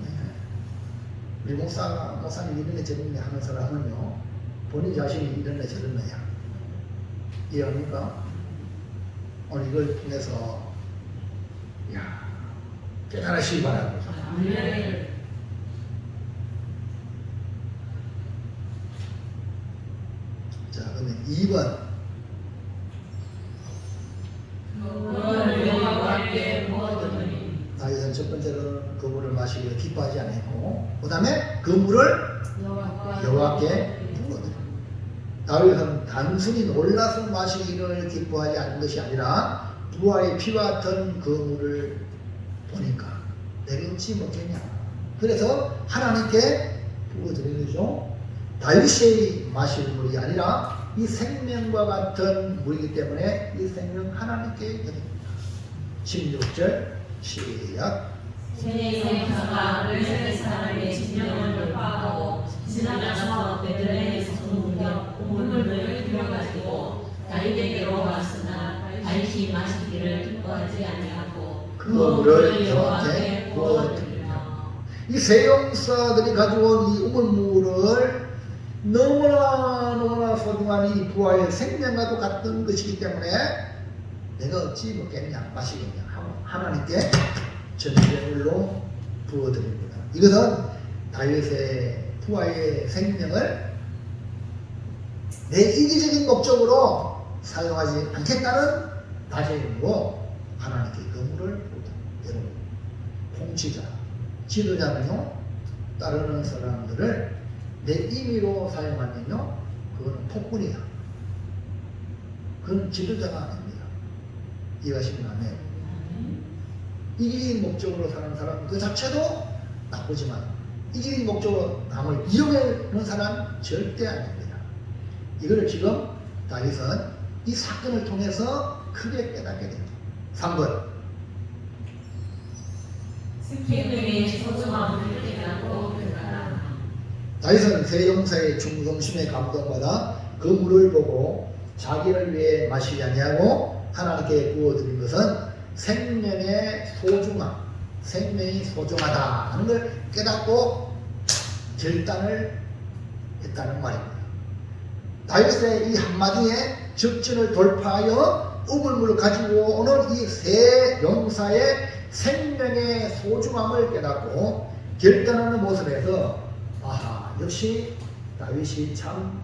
우리 목사님 이런 애 저런 애 하는 사람은요 본인 자신이 이런 애 저런 애야. 이해합니까? 오늘 이걸 통해서 깨달으시기 바랍니다. 자, 그러면 2번. 다윗은 첫 번째로는 그 물을 마시기를 기뻐하지 않았고, 그 다음에 그 물을 여호와께 부어드립니다. 다윗은 단순히 놀라서 마시기를 기뻐하지 않은 것이 아니라 부하의 피와 같은 그 물을 보니까 내가 어찌 먹겠냐. 그래서 하나님께 부어드리는 거죠. 다윗이 마실 물이 아니라 이 생명과 같은 물이기 때문에 이 생명 하나님께 드립니다. 16절 시작. 세례 용사가 블레셋 사람의 진영을 돌파하고 지나가서 베들레헴 성문 곁 우물물을 빌어가지고 다윗에게로 왔으나 다윗이 마시기를 기뻐하지 아니하고 그 물을 여호와께 부어드립니다. 이 세 용사들이 가져온 이 우물물을 너무나 소중한 이 부하의 생명과도 같은 것이기 때문에 내가 어찌 먹겠냐 마시겠냐 하고 하나님께 전제물로 부어드립니다. 이것은 다윗의 부하의 생명을 내 이기적인 목적으로 사용하지 않겠다는 다짐으로 하나님께 그 물을 부어드립니다. 여러분 통치자, 지도자는요 따르는 사람들을 내 임의로 사용하면요 그거는 폭군이야. 그건 지도자가 아닙니다. 이해하시면 안 해요. 이기적인 목적으로 사는 사람 그 자체도 나쁘지만 이기적인 목적으로 남을 이용하는 사람 절대 아닙니다. 이거를 지금 다윗은 이 사건을 통해서 크게 깨닫게 됩니다. 3번. 생명의 소중함을 깨닫고 깨달아. 다윗은 세 용사의 충성심에 감동받아 그 물을 보고 자기를 위해 마시지 아니하고 하나님께 부어드린 것은 생명의 소중함, 생명이 소중하다 하는 걸 깨닫고 결단을 했다는 말입니다. 다윗의 이 한마디에 적진을 돌파하여 우물물을 가지고 오는 이 세 용사의 생명의 소중함을 깨닫고 결단하는 모습에서 아하, 역시 다윗이 참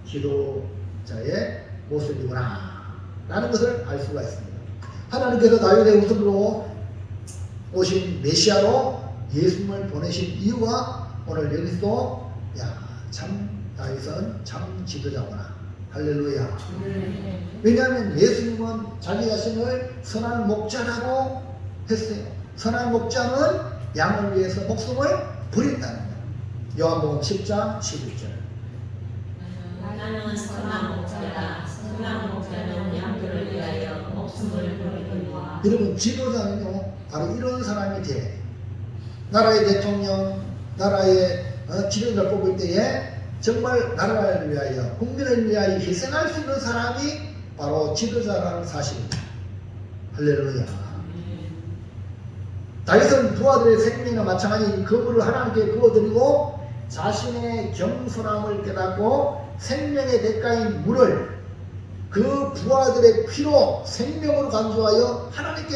기도자의 모습이구나 라는 것을 알 수가 있습니다. 하나님께서 다윗의 후손으로 오신 메시아로 예수님을 보내신 이유가 오늘 여기서 참 다윗은 참 지도자구나. 할렐루야. 왜냐하면 예수님은 자기 자신을 선한 목자라고 했어요. 선한 목자는 양을 위해서 목숨을 버린다는 거예요. 요한복음 10장 11절. 나는 선한 목자다. 선한 목자는 양들을 위하여 목숨을 버리거니와. 여러분, 지도자는요 바로 이런 사람이 돼야 돼요. 나라의 대통령, 나라의 지도자를 뽑을 때에 정말 나라를 위하여, 국민을 위하여 희생할 수 있는 사람이 바로 지도자라는 사실입니다. 할렐루야. 다윗은 부하들의 생명이나 마찬가지 거물을 하나님께 구워드리고 자신의 겸손함을 깨닫고 생명의 대가인 물을 그 부하들의 피로 생명으로 간주하여 하나님께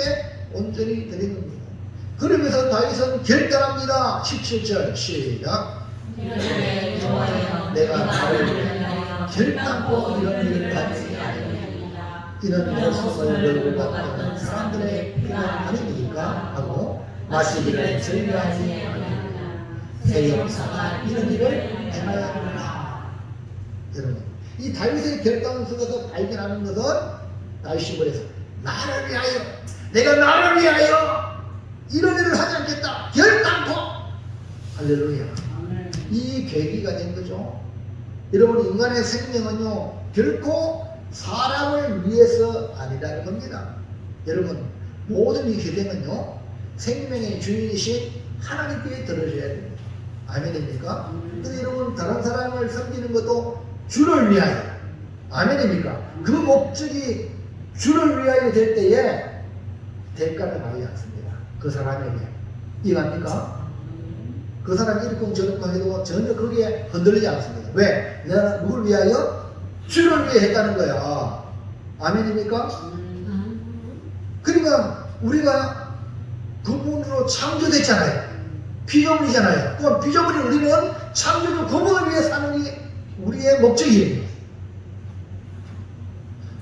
온전히 드리는 겁니다. 그러면서 다윗은 결단합니다. 17절 시작. 내가 나를 결단코 이런 일을 받지 않으리라. 이는 목숨을 걸고 받는 사람들의 피가 아니니까 하고 마시기를 즐겨하지 아니하리라. 새 용사가 이런 일을 행하였노라. 여러분, 이 다윗의 결단 속에서 발견하는 것은 다윗이 그래서 나를 위하여, 내가 나를 위하여 이런 일을 하지 않겠다. 결단코. 할렐루야. 이 계기가 된 거죠. 여러분, 인간의 생명은요 결코 사람을 위해서 아니라는 겁니다. 여러분, 모든 이 기대는요 생명의 주인이신 하나님께 들어줘야 됩니다. 아멘입니까? 근데 여러분, 다른 사람을 섬기는 것도 주를 위하여. 아멘입니까? 그 목적이 주를 위하여 될 때에 대가를 받지 않습니다. 그 사람에게. 이해합니까? 그 사람이 이렇게 저렇게 해도 전혀 거기에 흔들리지 않습니다. 왜? 내가 누굴 위하여? 주를 위해 했다는 거야. 아멘입니까? 그러니까 우리가 그분으로 창조됐잖아요. 피조물이잖아요. 또한 피조물인 우리는 창조주 그분을 위해 사는 게 우리의 목적이에요.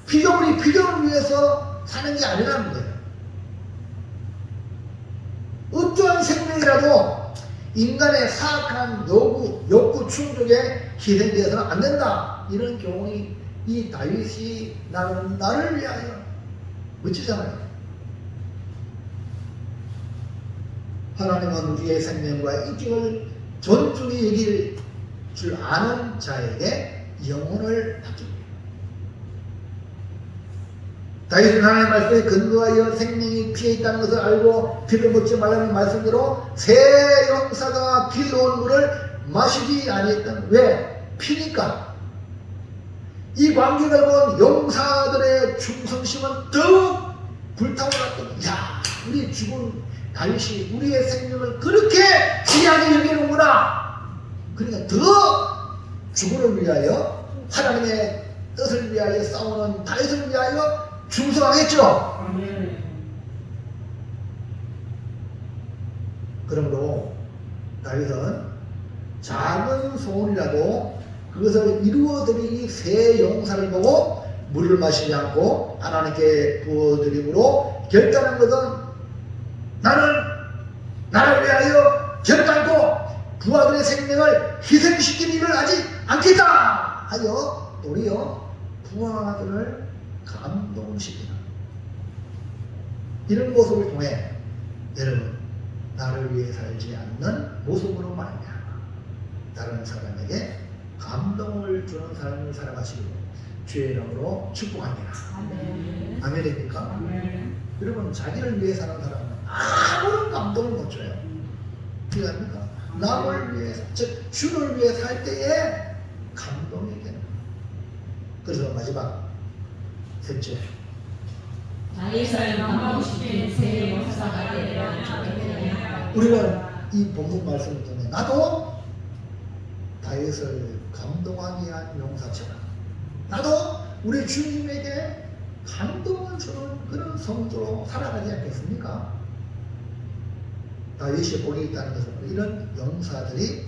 피조물이 피조물을 위해서 사는 게 아니라는 거예요. 어떠한 생명이라도 인간의 사악한 욕구 충족에 희생되어서는 안 된다. 이런 교훈이 이 다윗이 나를 위하여. 멋지잖아요. 하나님은 우리의 생명과 인격을 존중히 여길 줄 아는 자에게 영혼을 맡깁니다. 다윗은 하나님의 말씀에 근거하여 생명이 피에 있다는 것을 알고 피를 먹지 말라는 말씀대로 새 용사가 피로운 물을 마시지 아니했다는. 왜? 피니까. 이 광경을 본 용사들의 충성심은 더욱 불타올랐던. 야, 우리 죽은 다윗이 우리의 생명을 그렇게 귀하게 여기는구나. 그러니까 더 주군을 위하여, 하나님의 뜻을 위하여 싸우는 다윗을 위하여 충성하겠죠. 그러므로 다윗은 작은 소원이라도 그것을 이루어드리기 새 용사를 보고 물을 마시지 않고 하나님께 부어드림으로 결단한 것은 나는 나를 위하여 결단코 부하들의 생명을 희생시키는 일을 하지 않겠다 하여 도리어 부하들을 감동시키는 이런 모습을 통해 여러분, 나를 위해 살지 않는 모습으로 말미암아 다른 사람에게 감동을 주는 삶을 살아가시고 주의 이름으로 축복합니다. 아멘입니까? 여러분, 자기를 위해 사는 사람은 아무런 감동을 못 줘요. 이해합니까? 남을 위해, 즉 주를 위해 살 때에 감동이 되는 거예요. 그래서 마지막 셋째, 다윗을 감동시킨 새 용사가 되려. 우리는 이 본문 말씀을 통해 나도 다윗 다윗을 감동하게 한 용사처럼 나도 우리 주님에게 감동을 주는 그런 성도로 살아가지 않겠습니까? 다윗이 복이 있다는 것은 이런 용사들이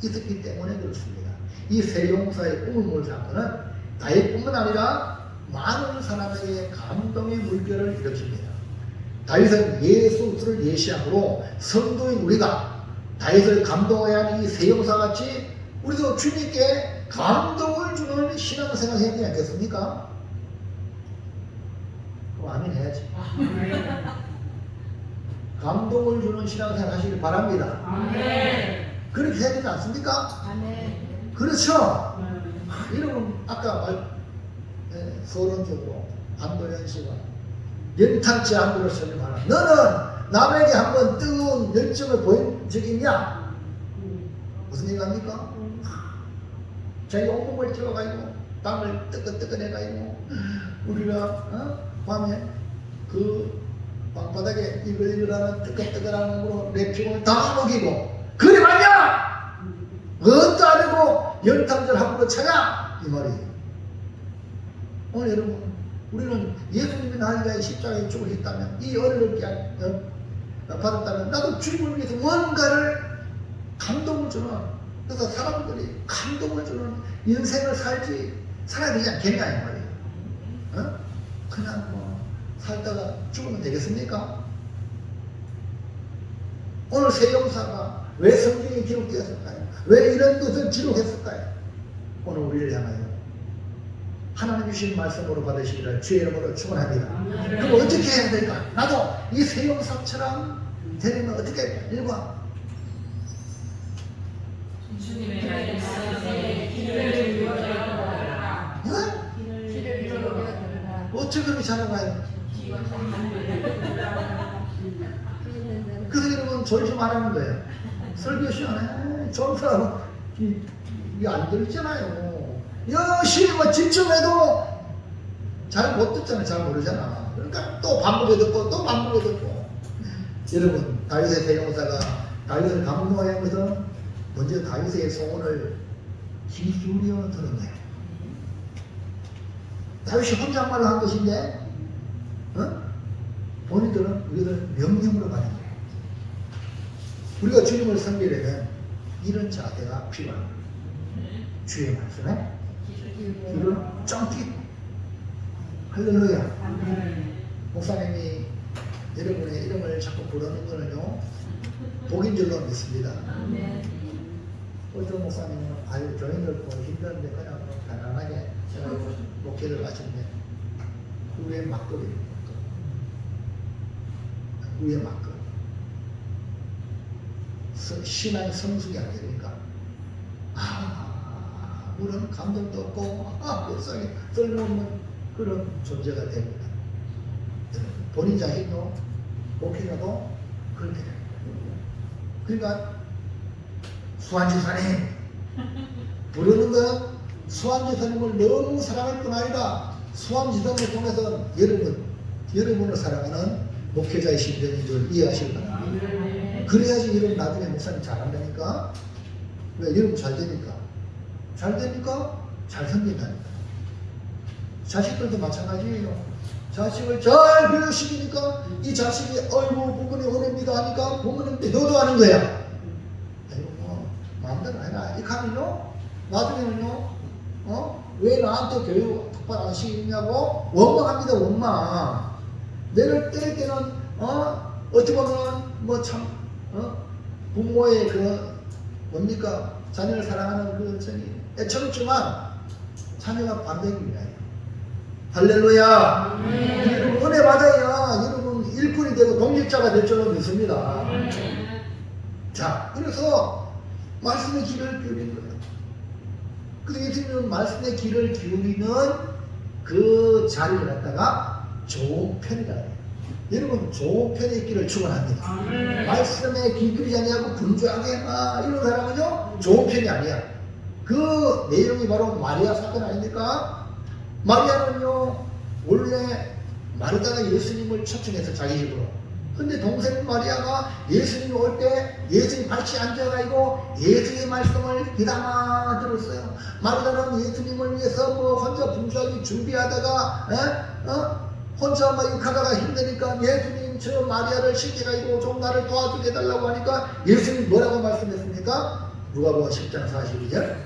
있었기 때문에 그렇습니다. 이 세 용사의 꿈을 사건은 다윗뿐만 아니라 많은 사람에게 감동의 물결을 일으킵니다. 다윗은 예수를 예시함으로 성도인 우리가 다윗을 감동해야 하는 이 세 용사같이 우리도 주님께 감동을 주는 신앙생활 해야 되지 않겠습니까? 그럼 아멘 해야지. 감동을 주는 신앙생활 하시길 바랍니다. 아멘. 그렇게 해야 되지 않습니까? 아멘. 그렇죠. 여러분 아까 서론적으로 안도현 씨가 연탄재 안도로 설명하라. 너는 남에게 한번 뜨거운 열정을 보인 적이 있냐? 무슨 얘기합니까? 자기 온몸을 태워가지고 땀을 뜨끈뜨끈해가지고 우리가 밤에 그 방바닥에 이글이글하는 뜨끈뜨끈한 거로 내 피곤을 다 먹이고 그래 말이야! 그것도 아니고 연탄절 함부로 차냐? 이 말이에요. 오늘 여러분 우리는 예수님이 나를 위하여 십자가에 죽으셨다면 이 은혜를 받았다면 나도 주님을 위해서 뭔가를 감동을 주는 그래서 사람들이 감동을 주는 인생을 살아야 되지 않겠냐 이 말이에요. 그냥 뭐 살다가 죽으면 되겠습니까? 오늘 세 용사가 왜 성경에 기록되었을까요? 왜 이런 것을 기록했을까요? 오늘 우리를 향하여 하나님 주신 말씀으로 받으시기를 주의 이름으로 축원합니다. 그럼 어떻게 해야 될까? 나도 이 세 용사처럼 되려면 어떻게 할까? 1번 주님의 말씀에 길을 이루어라. 길을 이루어라. 어떻게 그렇게 잘나가요? 그래서 여러분 조심 안 하는 거예요. 설교 시간에 좋은 사람은 이게 안 들잖아요. 열심히 뭐 집중해도 잘 못 듣잖아요. 잘 모르잖아. 그러니까 또 반복해 듣고 또 반복해 듣고. 여러분 다윗의 세 용사가 다윗을 감동하게 한 것은 먼저 다윗의 소원을 귀 기울여 들은 거예요. 다윗이 혼잣말을 한 것인데 본인들은 우리들 명령으로 가는 거예요. 우리가 주님을 섬기려면 이런 자세가 필요합니다. 주의 말씀에 귀를 쫑긋. 할렐루야. 목사님이 여러분의 이름을 자꾸 부르는 거는요 복인 줄로 믿습니다. 어떤 목사님은 아유 교인들 보고 힘든데 그냥 편안하게 제가 목회를 마쳤는데 그 위에 막걸리 그 위에 막걸리 신앙 성숙이 아니니까 물은 감동도 없고 불쌍히 쓸모없는 그런 존재가 됩니다. 본인 자신도 목회자도 그렇게 됩니다. 그러니까 수완지사님 부르는 건 수완지사님을 너무 사랑할 뿐 아니라 수완지사님을 통해서 여러분을 사랑하는 목회자의 심정인 줄 이해하시기 바랍니다. 그래야지 여러분 나중에 목사님 잘한다니까. 왜? 여러분 잘 되니까. 잘 되니까 잘 섬긴다니까. 자식들도 마찬가지예요. 자식을 잘 교육시키니까 이 자식이 어이구 부모님 은혜입니다 하니까 부모님도 효도하는 거야. 아이고 뭐 마음대로 해라. 이렇게 하면요 나중에는요 왜 나한테 교육 똑바로 안 시키냐고 원망합니다. 원망. 내를 때릴 때는 어찌 보면 뭐 참 부모의 그 뭡니까 자녀를 사랑하는 그 정이 애처롭지만 자녀가 반대입니다. 할렐루야. 여러분 은혜 받아야 여러분 일꾼이 되고 독립자가 될 줄로 믿습니다. 자 그래서 말씀의 귀를 기울이는 거예요. 그래서 예수님은 말씀의 귀를 기울이는 그 자리를 갖다가 좋은 편이라 해요. 여러분 좋은 편에 있기를 축원합니다. 말씀에 귀 기울이지 아니하고 분주하게 이런 사람은요 좋은 편이 아니야. 그 내용이 바로 마리아 사건 아닙니까? 마리아는요 원래 마르다가 예수님을 초청해서 자기 집으로 근데 동생 마리아가 예수님이 올 때 예수님 발치 앉아가지고 예수의 말씀을 귀담아 들었어요. 마리아는 예수님을 위해서 뭐 혼자 분주하게 준비하다가 혼자 막 육하다가 힘드니까 예수님 저 마리아를 시켜가지고 좀 나를 도와주게 해달라고 하니까 예수님 뭐라고 말씀했습니까? 누가복음 10장 42절.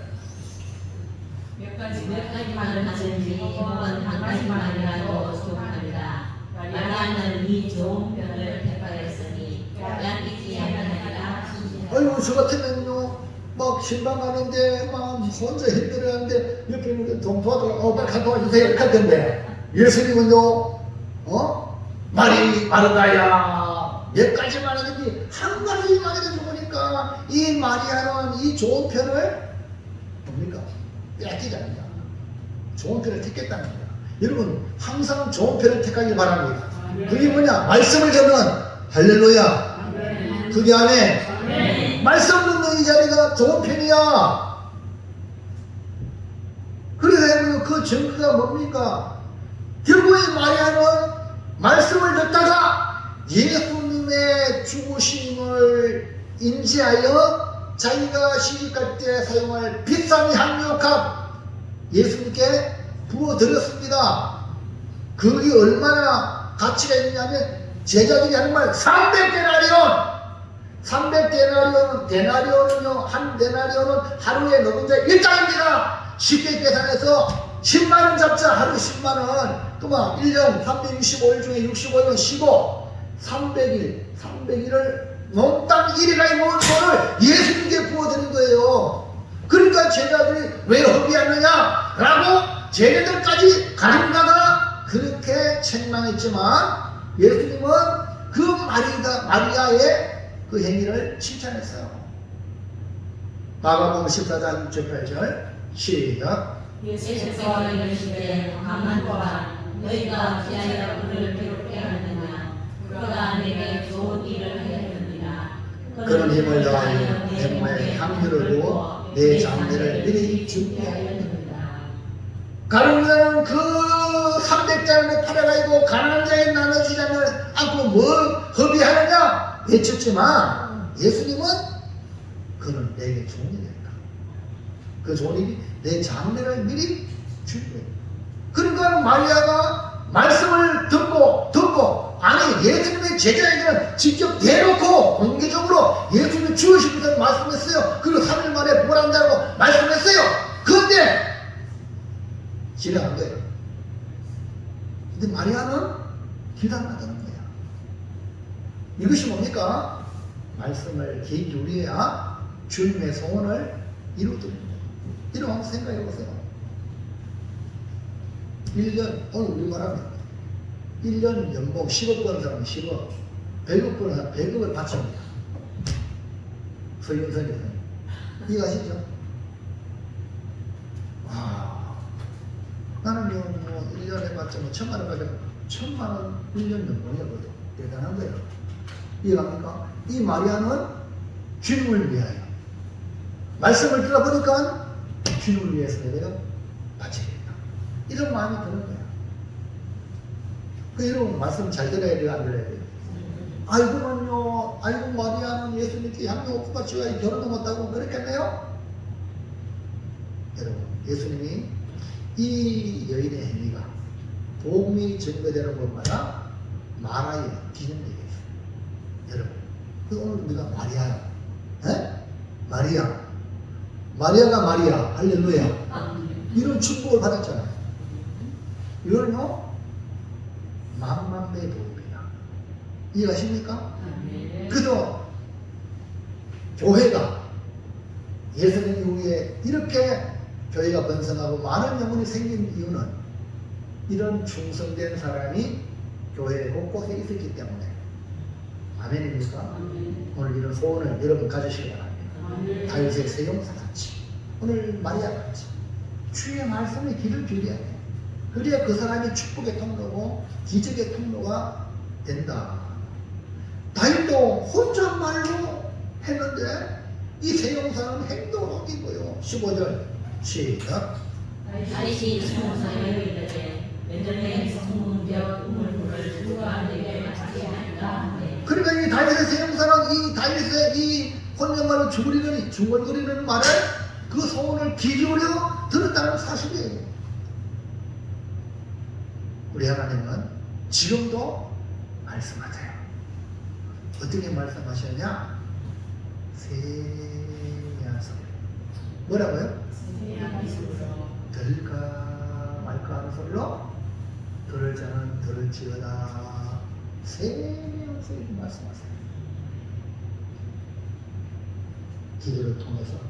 몇 가지 몇 가지 말을 하든지 혹은 한 가지만이라도 부족합니다. 마리아는 이 좋은 편을 택하였으니 양키지 않으리라. 아이고 저 같으면요 막 신방 가는데 막 혼자 힘들어하는데 옆에 있는 돈 도와달라고 빨리 가 도와주세요 이렇게 할 텐데 예수님은요 마르다야 몇 가지만 하든지 한 가지만 해도 좋으니까 이 마리아는 이 좋은 편을 뭡니까? 뺏기지 않는다. 좋은 편을 택했다는 거야. 여러분 항상 좋은 편을 택하길 바랍니다. 그게 뭐냐? 말씀을 듣는 할렐루야. 그게 안에 말씀 듣는 이 자리가 좋은 편이야. 그래서 그 증거가 뭡니까? 결국에 마리아는 말씀을 듣다가 예수님의 죽으심을 인지하여 자기가 시집갈 때 사용할 비싼 향료값 예수님께 부어드렸습니다. 그게 얼마나 가치가 있느냐면 제자들이 하는 말 300데나리온 300데나리온은요 한 데나리온은 하루에 노동자 일당입니다. 쉽게 계산해서 10만원 잡자. 하루 10만원 그만 1년 365일 중에 65일은 쉬고 300일을 몽땅 1일에 모은 돈을 예수님께 부어드린 거예요. 그러니까 제자들이 왜 허비하느냐 라고 제자들까지 가림다가 그렇게 책망했지만 예수님은 그 마리아의 그 행위를 칭찬했어요. 마가복음 14장 68절 시작. 예수께서 이르시되 가만두라 너희가 어찌하여 그를 괴롭게 하느냐 그가 내게 좋은 일을 하였느니라. 그는 힘을 다하여 내 몸에 향유를 부어 내 장례를 미리 준비하였느니라. 가룟자는 그 300장을 팔아가지고 가난한 자에 나눠주자면 않고 뭘 허비하느냐 외쳤지만 예수님은 그는 내게 좋은 일이 했다. 그 좋은 일이 내 장례를 미리 준비했다. 그러니까 마리아가 말씀을 듣고 아니 예수님의 제자에게는 직접 대놓고 공개적으로 예수님이 죽으신 것을 말씀했어요. 그리고 3일 만에 부활한다고 말씀했어요. 그런데 지나간 거예요. 근데 마리아는 기다렸다는 거야. 이것이 뭡니까? 말씀을 귀 기울여야 주님의 소원을 이루어드립니다. 이런 한번 생각해 보세요. 1년, 오늘 우리 말하면 1년 연봉 10억 버는 사람은 10억, 100억 버는 사람은 100억을 바칩니다. 서윤선에서. 이해가시죠? 나는요, 뭐, 1년에 맞자 뭐, 1000만원 가지고, 1000만원 1년 연봉이거든. 대단한 거예요. 이해갑니까? 이 마리아는 주님을 위하여. 말씀을 들어보니까 주님을 위해서 내가 바치겠다. 이런 마음이 드는 거야. 그 여러분, 말씀 잘 들어야 돼요, 안 들어야 돼요? 아이고 마리아는 예수님께 향유 없고 바치고 결혼도 못하고 그랬겠네요? 여러분, 예수님이 이 여인의 행위가 복음이 증거되는 것마다 마라의 기념되게 있어요. 여러분, 그 오늘 우리가 마리아가 마리아, 할렐루야. 이런 축복을 받았잖아요. 이거는요, 만만배의 복음이다. 이해가십니까? 그래서 교회가 예수님 이후에 이렇게 교회가 번성하고 많은 영혼이 생긴 이유는 이런 충성된 사람이 교회 곳곳에 있었기 때문에. 아멘입니까? 오늘 이런 소원을 여러분 가지시기 바랍니다. 다윗의 세용사같이 오늘 마리아같이 주의 말씀에 귀를 기울여야 돼. 그래야 그 사람이 축복의 통로고 기적의 통로가 된다. 다윗도 혼잣말로 했는데 이 세용사는 행동을 옮긴 거예요. 15절 시작. 다윗이 청소에 이르되 베들레헴 성문벽 우물물을 누가 내게 맞지 않을까. 그러니까 이 다윗의 세 형사는 이 다윗의 이 혼잣말을 중얼거리는 말을 그 소원을 귀 기울여 들었다는 사실이에요. 우리 하나님은 지금도 말씀하세요. 어떻게 말씀하셨냐? 세미한 소리. 뭐라고요? 들을까 말까 하는 소리로 들을 자는 들을지어다. 세미한 소리 말씀하세요. 기도를 통해서,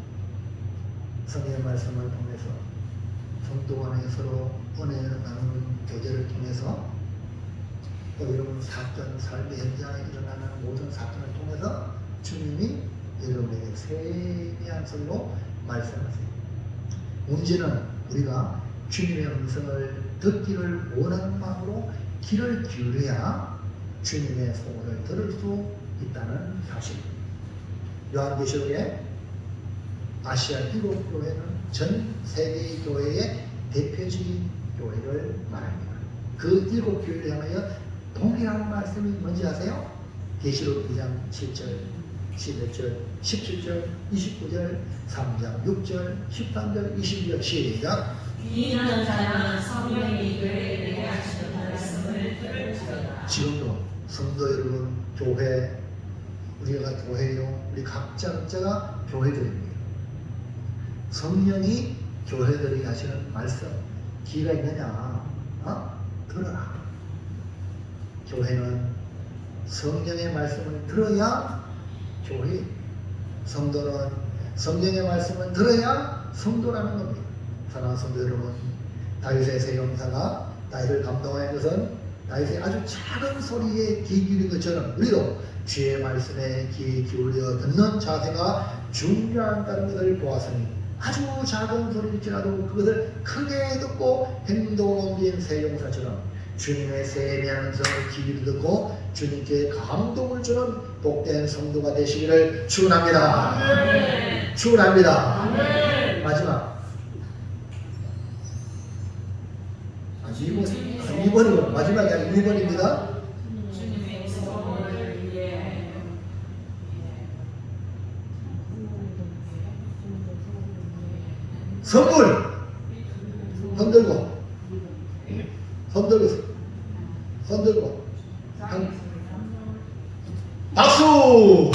성경의 말씀을 통해서, 성도 간에 서로 은혜 나누는 교제를 통해서, 또 여러분 사건, 삶의 현장에 일어나는 모든 사건을 통해서 주님이 여러분에게 세미한 소리로 말씀하세요. 문제는 우리가 주님의 음성을 듣기를 원하는 마음으로 귀를 기울여야 주님의 소원을 들을 수 있다는 사실입니다. 요한계시록에 아시아 7교회는 전 세계 교회의 대표적인 교회를 말합니다. 그 7교회를 향하여 동일한 말씀이 뭔지 아세요? 계시록 2장 7절, 11절, 17절, 29절, 3장 6절, 13절, 22절 시작. 귀 있는 자는 성령이 교회에게 하시는 말씀을 들을지어다. 지금도 성도 여러분, 교회, 우리가 교회요, 우리 각자가 교회들입니다. 성령이 교회들이 하시는 말씀, 귀가 있느냐? 들어라. 교회는 성령의 말씀을 들어야 교회, 성도는 성령의 말씀을 들어야 성도라는 겁니다. 사랑하는 성도 여러분, 다윗의 세 형사가 다윗을 감동한 것은 다윗의 아주 작은 소리에 귀 기울인 것처럼 우리도 주의 말씀에 귀 기울여 듣는 자세가 중요하다는 것을 보았으니 아주 작은 소리일지라도 그것을 크게 듣고 행동을 옮긴 세 형사처럼 주님의 세미한 음성을 귀 듣고 주님께 감동을 주는 복된 성도가 되시기를 축원합니다. 축원합니다. 마지막 2번이고 마지막이 아니라 2번입니다. 주님의 소원을 위해 선물 흔들고 박수.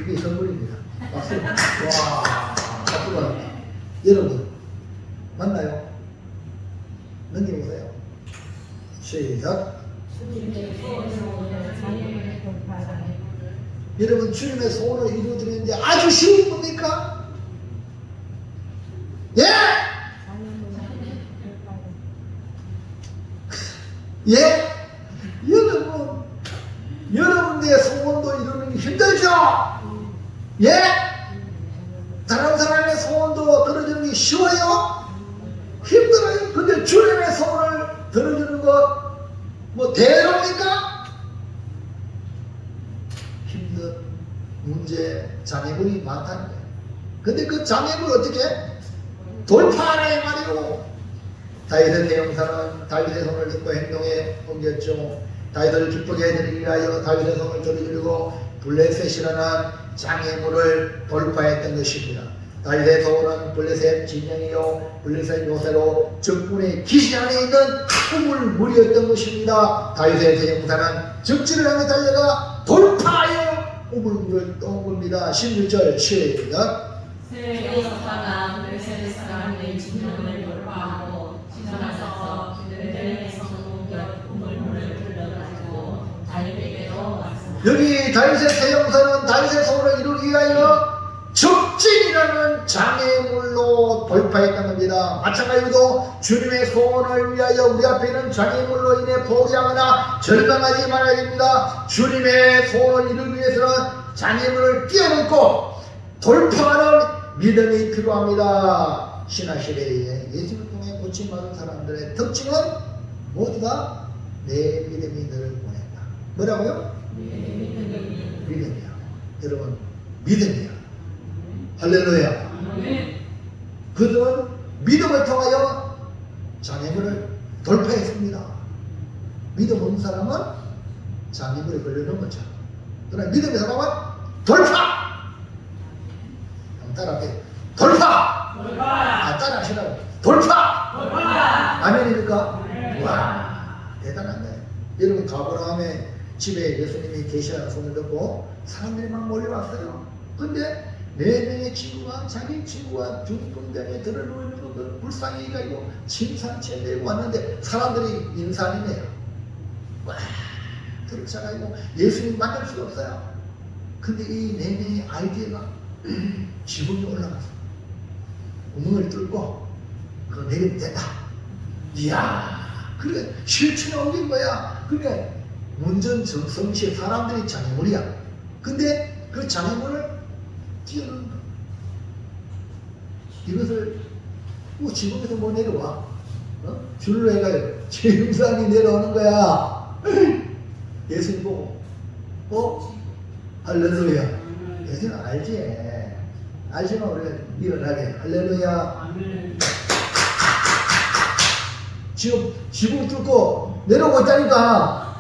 이게 선물입니다. 박수. 와, 박수가 여러분 맞나요? 넘겨보세요. 시작. 여러분 주님의 소원을 이루어드리는데 아주 쉬운 겁니까? 예? 예? 여러분의 소원도 이루는 게 힘들죠? 예? 다른 사람의 소원도 들어주는 게 쉬워요? 힘들어요. 근데 주님의 소원을 들어주는 것 뭐 대로입니까? 힘든 문제, 장애물이 많다는 거예요. 근데 그 장애물을 어떻게 돌파하라 이 말이오. 다윗의 대형사는 다윗의 손을 듣고 행동에 옮겼죠. 다윗을 기쁘게 해드리기 위하여 다윗의 손을 들어주고 블레셋이라는 장애물을 돌파했던 것입니다. 다윗의 소원은 블레셋 진영이요 블레셋 요새로 적군의 기시 안에 있는 우물물이었던 것입니다. 다윗의 대형사는 적진을 향해 달려가 돌파하여 우물물을 떠온 겁니다. 16절 시작. 새 여호와가 블레셋 사람의 진영을 돌파하고 지나가서 베들레헴 성문벽 우물물을 들러가지고 다윗에게로 왔습니다. 여기 다윗의 세 형사는 다윗의 소원을 이루기 위하여 적진이라는 장애물로 돌파했던 겁니다. 마찬가지로 주님의 소원을 위하여 우리 앞에 있는 장애물로 인해 포기하거나 절망하지 말아야 됩니다. 주님의 소원을 이루기 위해서는 장애물을 뛰어넘고 돌파하는 믿음이 필요합니다. 신학시대에 예수를 통해 고침받은 사람들의 특징은 모두 다 내 믿음이 너를 보낸다. 뭐라고요? 믿음이야. 여러분 믿음이야. 할렐루야. 그들은 믿음을 통하여 장애물을 돌파했습니다. 믿음 없는 사람은 장애물에 걸려 넘어져. 그러나 믿음의 사람은 돌파! 한번 따라할게요. 돌파! 따라 하시라고. 돌파! 아멘입니까? 와, 대단한데. 여러분, 가버나움에 집에 예수님이 계셔야 손을 넣고 사람들이 막 몰려왔어요. 근데 4명의 친구가 자기 친구가 중풍병에 들어누는 그 불쌍히 가지고 침상채 메고 왔는데 사람들이 인산이네요. 와, 그렇잖아요. 예수님 만날 수가 없어요. 근데 이 4명의 아이디어가 지붕에 올라가서 구멍을 뚫고 그거 내리면 된다. 이야, 그래 실천에 옮긴 거야. 그래 문전 성시에 사람들이 장애물이야. 근데 그 장애물을 뛰어넘는 거. 이것을 뭐 지붕에서 뭐 내려와. 줄로 해가지고 지금상이 내려오는 거야. 예수님 보고 할렐루야. 예수님 알지? 알지만 우리가 일어나게 할렐루야. 지금 지붕 뚫고 내려오고 있다니까.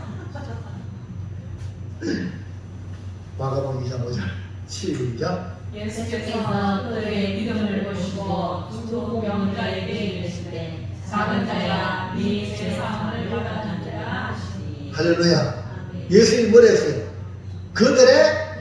마가복음 2장 5절 시작. 예수께서 그의 믿음을 보시고 중풍병자에게 이르시되 작은 자야 네 죄사함을 받았느니라 하시니. 할렐루야. 예수님이 뭐라 했어요? 그들의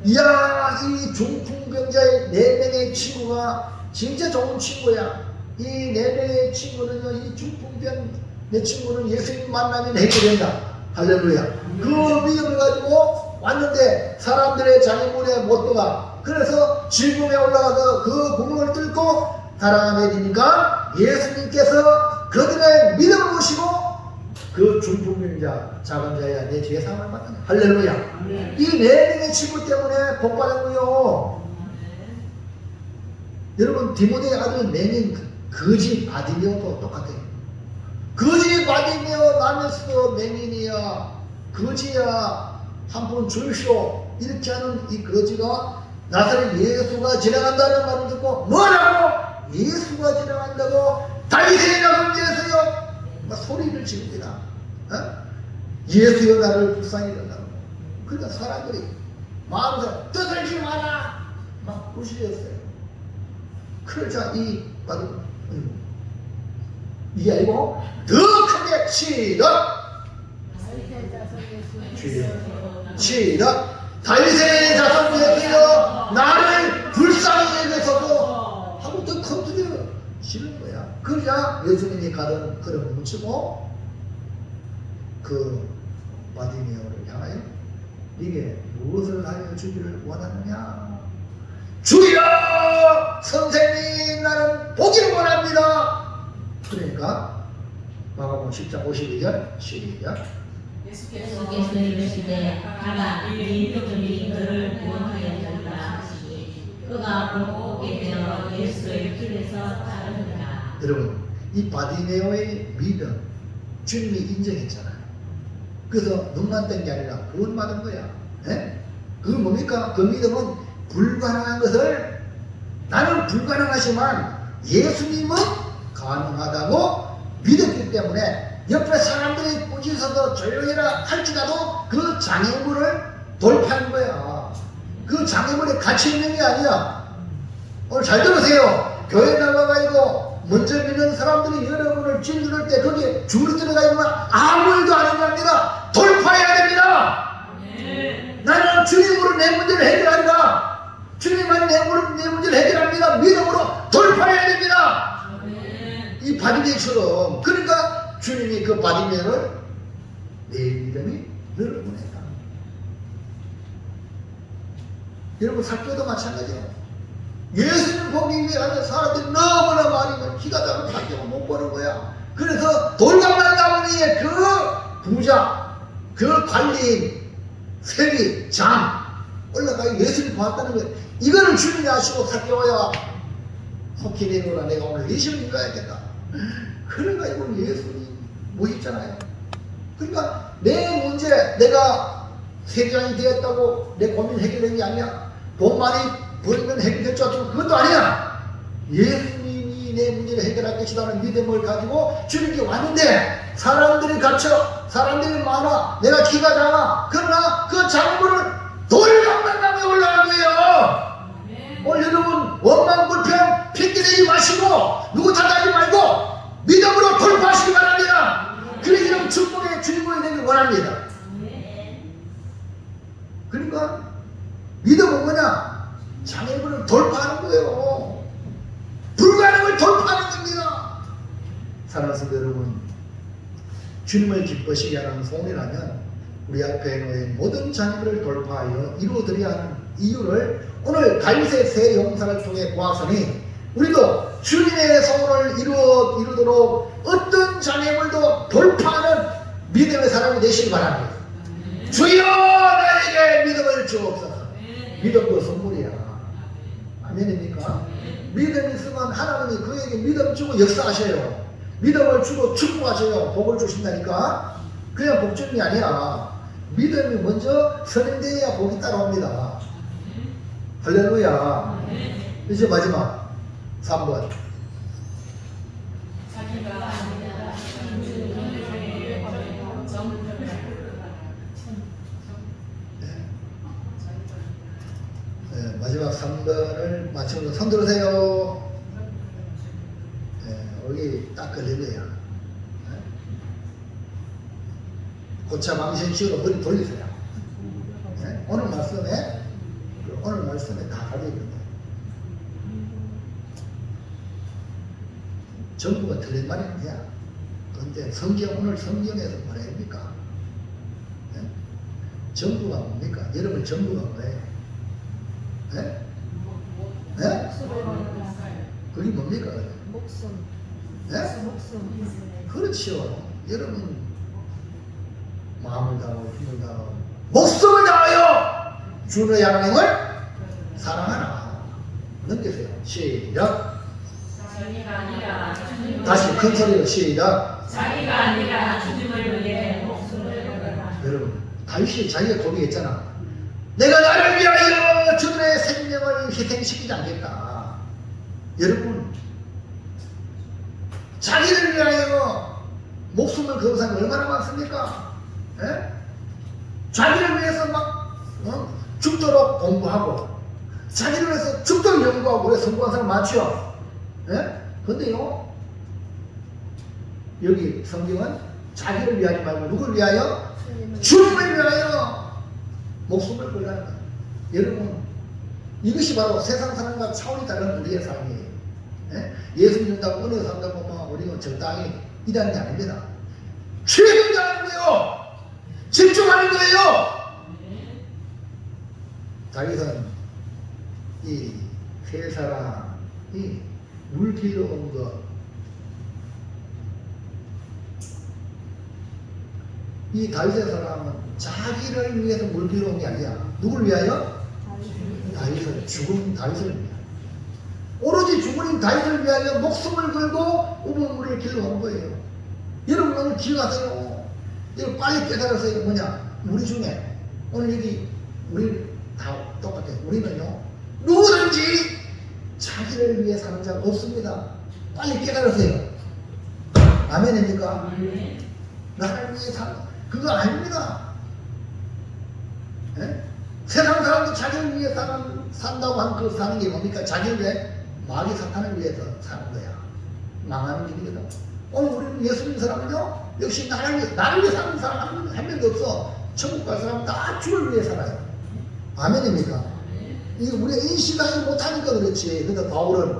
이야, 이 중풍병자의 4명의 친구가 진짜 좋은 친구야. 이 4명의 친구는요, 이 중풍병 내 친구는 예수님 만나면 해결된다. 할렐루야. 그 믿음을 가지고 왔는데 사람들의 장애물에 못 들어가. 그래서 지붕에 올라가서 그 구멍을 뚫고 달아내리니까 예수님께서 그들의 믿음을 보시고 그 중풍병자 작은 자야 내 죄사함을 받는. 할렐루야. 이 4명의 친구 때문에 복받은 거요. 여러분, 디모데의 아들 4명 거지 바디메오도 똑같아요. 거지 바디메오 나면서도 맹인이야, 거지야, 한 번 줄쇼 이렇게 하는 이 거지가 나사렛 예수가 지나간다는 말을 듣고 뭐라고? 예수가 지나간다고 다윗의 자손에서요 막 소리를 지릅니다. 예수여 나를 불쌍히 여긴다고. 그러니까 사람들이 마음에서 떠들지 마라 막 부시렸어요. 그러자 이게 아니고 더 크게 시작 다윗의 자손 예수여 나를 불쌍히 여기소서 하고 더 컴퓨터 지는 거야. 그러자 예수님이 가던 걸음을 묻히고 그 바디메오를 향하여 이게 무엇을 하여 주기를 원하느냐. 주여 선생님 나는 보기를 원합니다. 그러니까 마가복음 10장 52절 시작. 예수께서 이르시되 가라 네 믿음이 너를 구원하였느니라 하시니 그가 보게 되어 예수의 길에서 따르니라. 여러분, 이 바디메오의 믿음 주님이 인정했잖아요. 그래서 눈만 뜬 게 아니라 구원받은 거야. 그게 뭡니까? 그 믿음은 불가능한 것을 나는 불가능하지만 예수님은 가능하다고 믿었기 때문에 옆에 사람들이 꾸짖어서 조용해라 할지라도 그 장애물을 돌파한 거야. 그 장애물에 갇혀 있는 게 아니야. 오늘 잘 들으세요. 교회 나가가지고 먼저 믿는 사람들이 여러분을 찔러줄 때 거기에 줄이 들어가 있으면 아무 일도 안 일어납니다. 돌파해야 됩니다. 나는 주님으로 내 문제를 해결한다. 주님만 내 문제를 해결합니다. 믿음으로 돌파해야 됩니다. 이 바디메오처럼. 그러니까 주님이 그 바디메오를 내 믿음이 너를 보냈다. 여러분, 사교도 마찬가지예요. 예수님 보기 위해 하는 사람들이 너무나 많으면 기가 잡은 사교가 못 보는 거야. 그래서 돌강난 가문의 그 부자, 그 관리인, 세리, 장 올라가 예수님 보았다는 거예요. 이거를 주님이 아시고 사교야 속히 내놓으라. 내가 오늘 예수를 읽어야겠다. 그러니까 이건 예수님 뭐 있잖아요. 그러니까 내 문제 내가 세리장이 되었다고 내 고민 해결된 게 아니야. 돈 많이 벌면 해결될 줄 알지만 그것도 아니야. 예수님이 내 문제를 해결할 것이라는 믿음을 가지고 주님께 왔는데 사람들이 갇혀 사람들이 많아 내가 키가 작아 그러나 그 작은 돌강만감에 올라간 거예요. 오늘 여러분 원망 불평 핑계대지 마시고 누구 탓하지 말고 믿음으로 돌파하시기 바랍니다. 그래 이런 축복의 주인공이 되길 원합니다. 그러니까 믿음은 뭐냐? 장애물을 돌파하는 거예요. 불가능을 돌파하는 겁니다. 사랑하는 성도 여러분, 주님을 기쁘시게 하는 소원이라면 우리 앞에 놓인 모든 장애물을 돌파하여 이루어드려야 하는 이유를 오늘 다윗의 새 용사를 통해 보았으니 우리도 주님의 소원을 이루도록 어떤 장애물도 돌파하는 믿음의 사람이 되시기 바랍니다. 주여 나에게 믿음을 주옵소서. 믿음도 선물이야. 아멘입니까? 믿음이 있으면 하나님이 그에게 믿음 주고 역사하셔요. 믿음을 주고 축복하셔요. 복을 주신다니까. 그냥 복 주는 게 아니라 믿음이 먼저 선행되어야 복이 따라옵니다. 할렐루야. 이제 마지막 3번. 네, 마지막 3번을 맞추면서 손 들으세요. 네, 여기 딱 걸리네요. 네. 고차 망신치고 머리 돌리세요. 네, 오늘 말씀에 다 달려있거든요. 전부가 틀린 말이 아니야. 그런데 오늘 성경에서 뭐라 합니까? 네? 전부가 뭡니까? 여러분 전부가 뭐예요? 네? 네? 그게 뭡니까? 목숨. 네? 목숨. 그렇죠. 여러분 마음을 다하고 힘을 다하고 목숨을 다하여 주의 하나님을 사랑하라. 넘기세요. 시작. 자기가 아니라 주님을 다시 큰 소리로 시작. 자기가 아니라 주님을 위해 목숨을 걸어라. 여러분 다윗이 자기가 고백했잖아. 내가 나를 위하여 주님의 생명을 희생시키지 않겠다. 여러분 자기를 위하여 목숨을 거는 사람이 얼마나 많습니까? 예? 자기를 위해서 막 죽도록 공부하고 자기를 위해서 죽도록 연구하고 그래 성공한 사람 많죠. 예? 근데요 여기 성경은 자기를 위하지 말고 누굴 위하여? 주님을 위하여 목숨을 걸라는 거예요. 여러분 이것이 바로 세상 사람과 차원이 다른 우리의 삶이에요. 예? 예수 믿는다고 은혜 산다고 막 우리는 적당히 일하는 게 아닙니다. 최선을 거예요. 집중하는 거예요. 다윗은 이 세 사람이 물 길러 온 것, 이 다윗의 사람은 자기를 위해서 물 길러 온 게 아니야. 누굴 위하여? 다윗을, 죽은 다윗을 위하여. 오로지 죽은 다윗을 위하여 목숨을 걸고 우물물을 길러 온 거예요. 여러분 오늘 기억하세요. 이거 빨리 깨달으세요. 뭐냐? 우리 중에 오늘 여기 우리 다 똑같아요. 우리는요 누구든지 자기를 위해 사는 자가 없습니다. 빨리 깨달으세요. 아멘입니까? 나를 위해 사는 그거 아닙니다. 예? 세상 사람도 자기를 위해 산다고 하는 그 사는 게 뭡니까? 자기를 위해 마귀 사탄을 위해서 사는 거야. 망하는 길이거든. 오늘 우리는 예수 믿는 사람은요 역시 나를 위해 사는 사람 한 명도 없어. 천국 갈 사람은 다 주를 위해 살아요. 아멘입니까? 이게 우리가 인식하지 못하니까 그렇지. 근데 바울은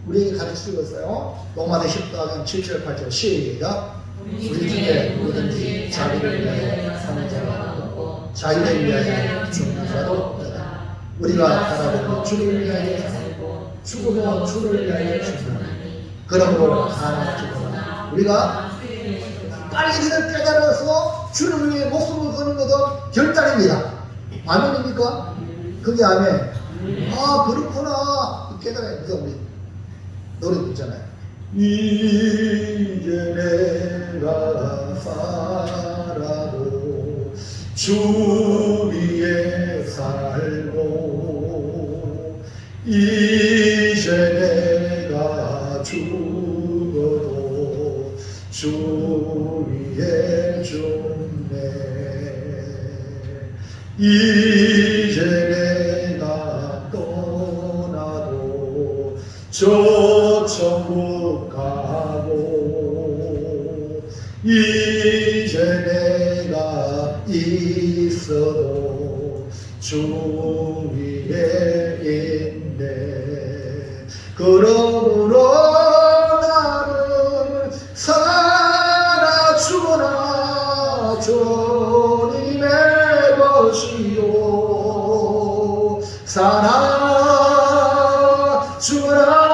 우리에게 가르치고 있어요. 로마서 10장 7절 8절 시작. 우리 중에 누구든지 자기를 위하여 사는 자가 없고 자기를 위하여 죽는 자도 없다. 우리가 살아보니 주를 위하여 살고 죽으며 주를 위하여 죽으나니 그러므로 하나 죽으나 우리가 빨리 그를 깨달아서 주를 위해 목숨을 거는 것도 결단입니다. 아멘입니까? 그게 아멘. 아 그렇구나 깨달아요. 그래서 우리 노래 있잖아요. 이제 내가 살아도 주 위에 살고 이제 내가 죽어도 주 위에 죽네. 이제 내가 떠나도 저 천국 가고 이제 내가 있어도 주 위에 있네. 그러므로 나는 살아 죽어나 주님의 것이요 살아 죽어나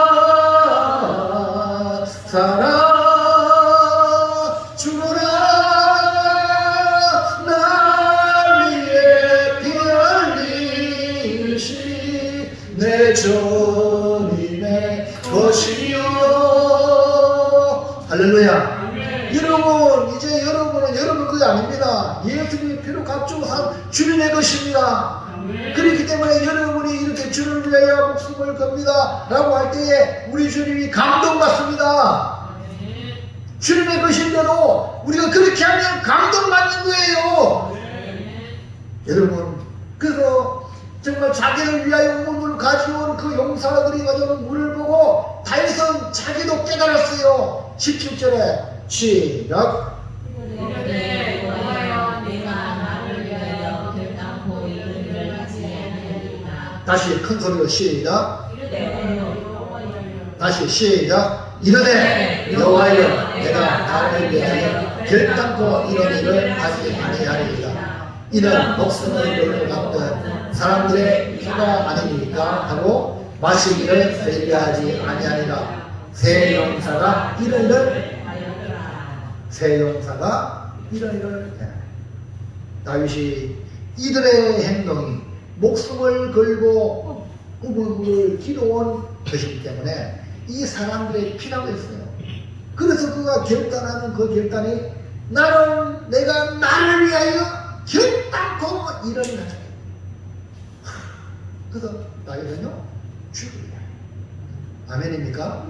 살아 죽어나 날 위해 피 흘리시 내 주님의 것이요. 할렐루야. 여러분, 이제 여러분은 여러분 그게 아닙니다. 예수님의 피로 값주고 산 주님의 것입니다. 그렇기 때문에 여러분이 이렇게 주를 위하여 목숨을 겁니다 라고 할 때에 우리 주님이 감동받습니다. 주님의 것인데도 우리가 그렇게 하면 감동받는 거예요. 여러분, 그래서 정말 자기를 위하여 물을 가져온 그 용사들이 가져온 물을 보고 다윗은 자기도 깨달았어요. 17절에 시작. 그때 여호와여 내가 나를 위하여 결단코 이런 일을 하지 아니하리이다. 다시 큰 소리로 시작. 다시 시작. 이르되 여호와여 내가 나를 위하여 결단코 이런 일을 하지 아니하리이다. 이는 목숨을 걸고 갔던 사람들의 피가 아니니까 하고 마시기를 회개하지 아니하리라. 새 용사가 이런 일을 해. 다윗이 이들의 행동이 목숨을 걸고 우물물을 길어온 것이기 때문에 이 사람들의 피라고 했어요. 그래서 그가 결단하는 그 결단이 내가 나를 위하여 결단코 이런 일을 하자. 그래서 다윗은요 주를 위하여. 아멘입니까?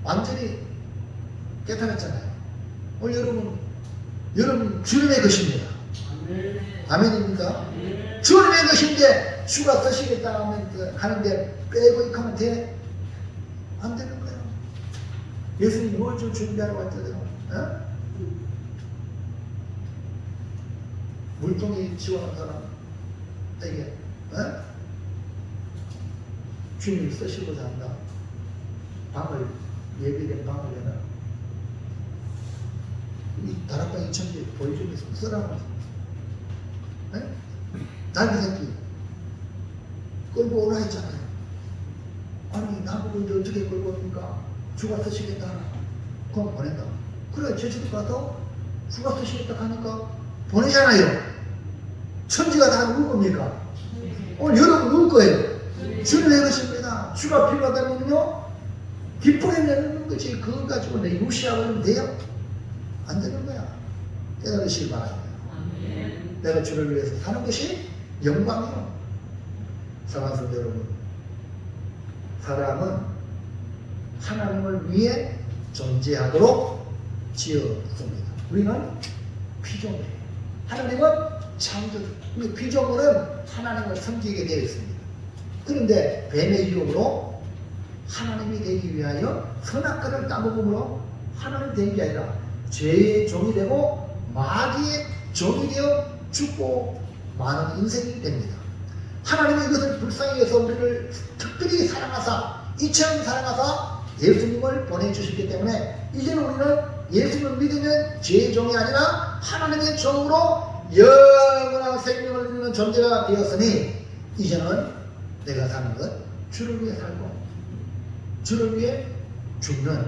완전히 깨달았잖아요. 오늘 여러분 주님의 것입니다. 아멘입니까? 주님의 것인데 주가 쓰시겠다 하는데 빼고 하면 돼? 안 되는 거예요. 예수님이 뭘 좀 준비하러 왔잖아요. 물통이 지원한 사람에게 주님이 쓰시고자 한다. 방을 예비된 방을 해놔. 이 다락방 2,000개 보여주면서 쓰라고. 나비 새끼 끌고 오라 했잖아요. 아니 나보고 이제 어떻게 끌고 옵니까? 주가 쓰시겠다 하나. 그럼 보낸다. 그래 제주도 가서 주가 쓰시겠다 하니까 보내잖아요. 천지가 다 누구 겁니까? 오늘 여러분 누구 거예요? 주님의 것입니다. 주가 필요하다면요 기쁘게 내놓는 거지. 그거 가지고 내 무시하고 하면 돼요? 안 되는 거야. 깨달으시기 바랍니다. 내가 주를 위해서 사는 것이 영광이요. 사랑하는 여러분, 사람은 하나님을 위해 존재하도록 지었습니다. 우리는 피조물이에요. 하나님은 창조주. 우리 피조물은 하나님을 섬기게 되어 있습니다. 그런데 뱀의 유혹으로 하나님이 되기 위하여 선악과를 따먹음으로 하나님 되는 게 아니라 죄의 종이 되고 마귀의 종이 되어 죽고 많은 인생이 됩니다. 하나님이 이것을 불쌍히 여서 우리를 특별히 사랑하사 이처럼 사랑하사 예수님을 보내주셨기 때문에 이제는 우리는 예수님을 믿으면 죄의 종이 아니라 하나님의 종으로 영원한 생명을 누리는 존재가 되었으니 이제는 내가 사는 것 주를 위해 살고 주를 위해 죽는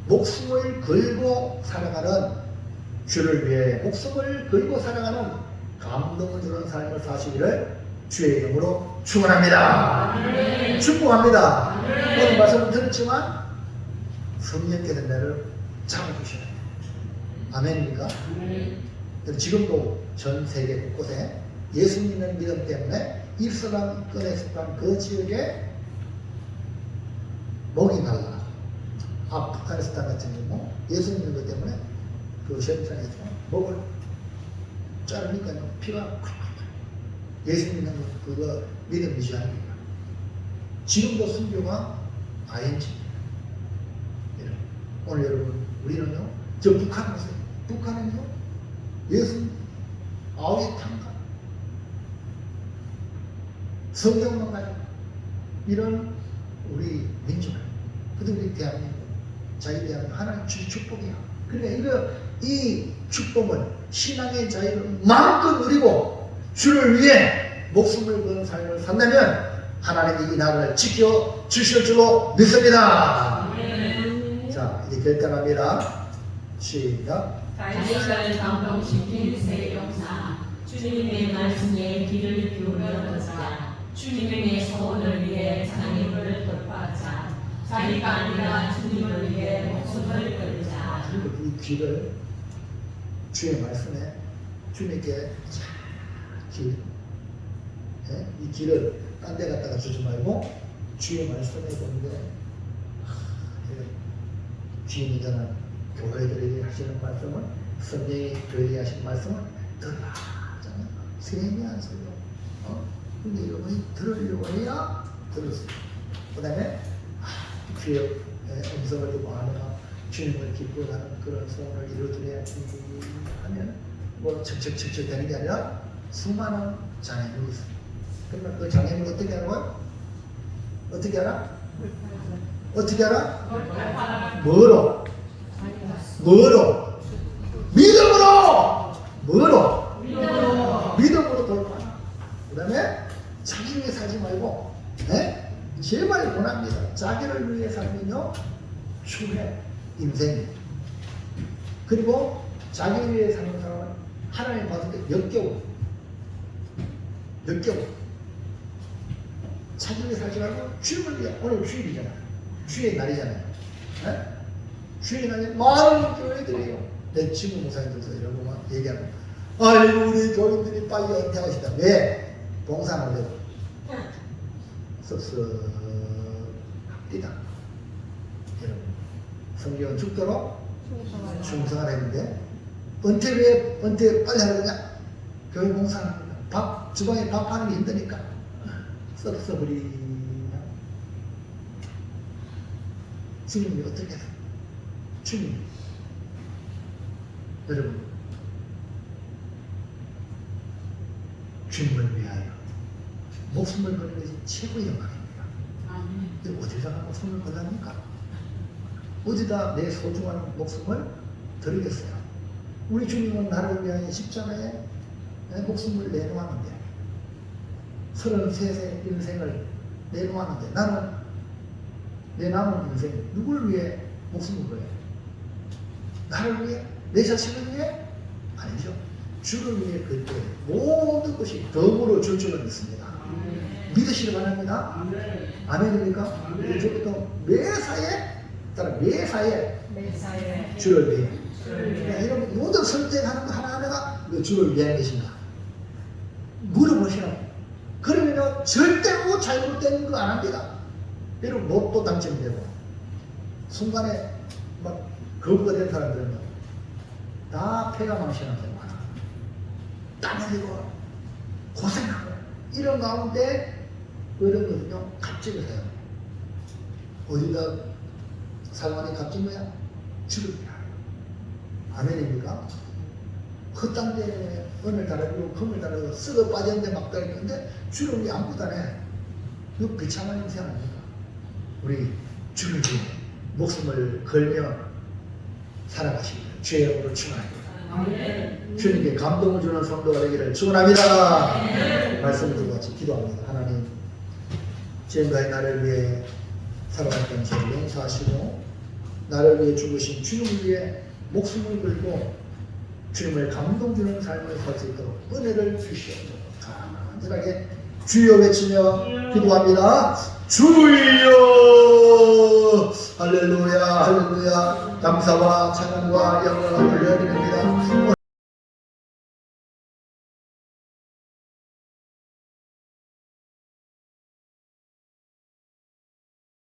목숨을 걸고 살아가는 주를 위해 목숨을 걸고 살아가는 감동을 주는 삶을 사시기를 주의 이름으로 축원합니다. 축복합니다. 오늘 말씀을 들었지만 성령께서 나를 잡아주셔야 돼요. 아멘입니까? 지금도 전 세계 곳곳에 예수 믿는 믿음 때문에 일서강, 꺼내서강 그 지역에 목이 날라 아프가니스탄 같은 경우 예수 믿는 것 때문에 그 시험장에서 목을 자르니까요 피가 콱콱 예수 믿는 거 그거 믿음 유지하는 거예요. 지금도 순교가 ING입니다. 오늘 여러분 우리는요 저 북한 보세요. 북한은요 예수 아우의 탄가 성경만 가지고 이런 우리 민족을 그래도 우리 대한민국 자유 대한민국 하나님 주신 축복이야. 그러니까 이 축복은 신앙의 자유를 마음껏 누리고 주를 위해 목숨을 거는 삶을 산다면 하나님이 이 나라를 지켜 주실 줄로 믿습니다. 자 이제 결단합니다. 시작. 자신을 감동시킨 새 역사 주님의 말씀에 귀를 기울여 듣자. 주님의 소원을 위해 장애물을 돌파하자. 자기가 아니라 주님을 위해 목숨을 걸자. 그리고 이 귀를 주의 말씀에 주님께 이 귀를 딴 데 갖다가 주지 말고 주의 말씀에 보는데 귀 있는 자는 교회들에게 하시는 말씀은 성령이 교회에 하신 말씀은 들으라 하잖아요. 세미한 소리요. 근데 여러분이 들으려고 해야 들을 수 있어요. 그 다음에 주의 음성을 듣고 하느라 주님을 기뻐하는 그런 소원을 이루어드려야지 하면 뭐 척척척척 되는 게 아니라 수많은 장애물이 있어요. 그러면 그 장애물 어떻게 하는 거예요? 어떻게 알아? 어떻게 알아? 뭐로? 뭐로? 믿음으로! 뭐로? 믿음으로 돌파. 그 다음에 자기 위해 살지 말고 제발 원합니다. 자기를 위해 살면요 추해 인생이. 그리고 자기를 위해 사는 사람은 하나님 봤을 때 역겨워. 자기 위해 살지 말고 주님을 위해. 오늘 주일이잖아요. 주의 날이잖아요. 주의 날에 많은 교회들이요. 내 친구 목사님들도 이런 거만 얘기하고 아이고 우리 교인들이 빨리 은퇴하시다. 왜? 봉사를 해도 섭섭합니다. 여러분 성경은 죽도록 충성을 했는데 은퇴 빨리 하느냐? 교회 봉사를 합니다. 주방에 밥하는 게 힘드니까 섭섭하리. 주님이 어떻게 해요? 주님 여러분 주님을 위하여 목숨을 거는 것이 최고의 영광입니다. 어디다가 목숨을 걸랍니까? 어디다 내 소중한 목숨을 드리겠어요? 우리 주님은 나를 위하여 십자가에 목숨을 내놓았는데 33세 인생을 내놓았는데 나는 내 남은 인생 누구를 위해 목숨을 걸어요? 나를 위해? 내 자신을 위해? 아니죠. 주를 위해 그때 모든 것이 덕으로 줄 줄은 믿습니다. 믿으시기 바랍니다. 아멘입니까? 이제부터 매사에 주를 위해. 여러분 모든 선택하는 거 하나하나가 주를 위한 것인가? 물어보시라고. 그러면 절대로 잘못된 거 안 합니다. 여러분 로또 당첨되고 순간에 막 거부가 된 사람들은 다 폐가 망신한 경우 많아. 땀 흘리고 고생하고 이런 가운데 그런 거는요 값집을 해요. 어디다 사용하는 값집 뭐야? 주를 위하여. 아멘입니까? 헛땅 데 은을 달아주고 금을 달아주고 썩어 빠졌는데 막 달리는데 주를 위해 아무것도 안 해. 이거 비참한 인생 아닙니까? 우리 주를 위해 목숨을 걸며 살아가시기를 주의 이름으로 축원합니다. 주님께 감동을 주는 성도가 되기를 축원합니다. 말씀을 듣고 같이 기도합니다. 하나님 지금까지 나를 위해 살아왔던 죄를 용서하시고 나를 위해 죽으신 주님을 위해 목숨을 걸고 주님을 감동 주는 삶을 살 수 있도록 은혜를 주시옵소서. 간절하게 주여 외치며 기도합니다. 주여 할렐루야 할렐루야 감사와 찬양과 영광을 올려드립니다.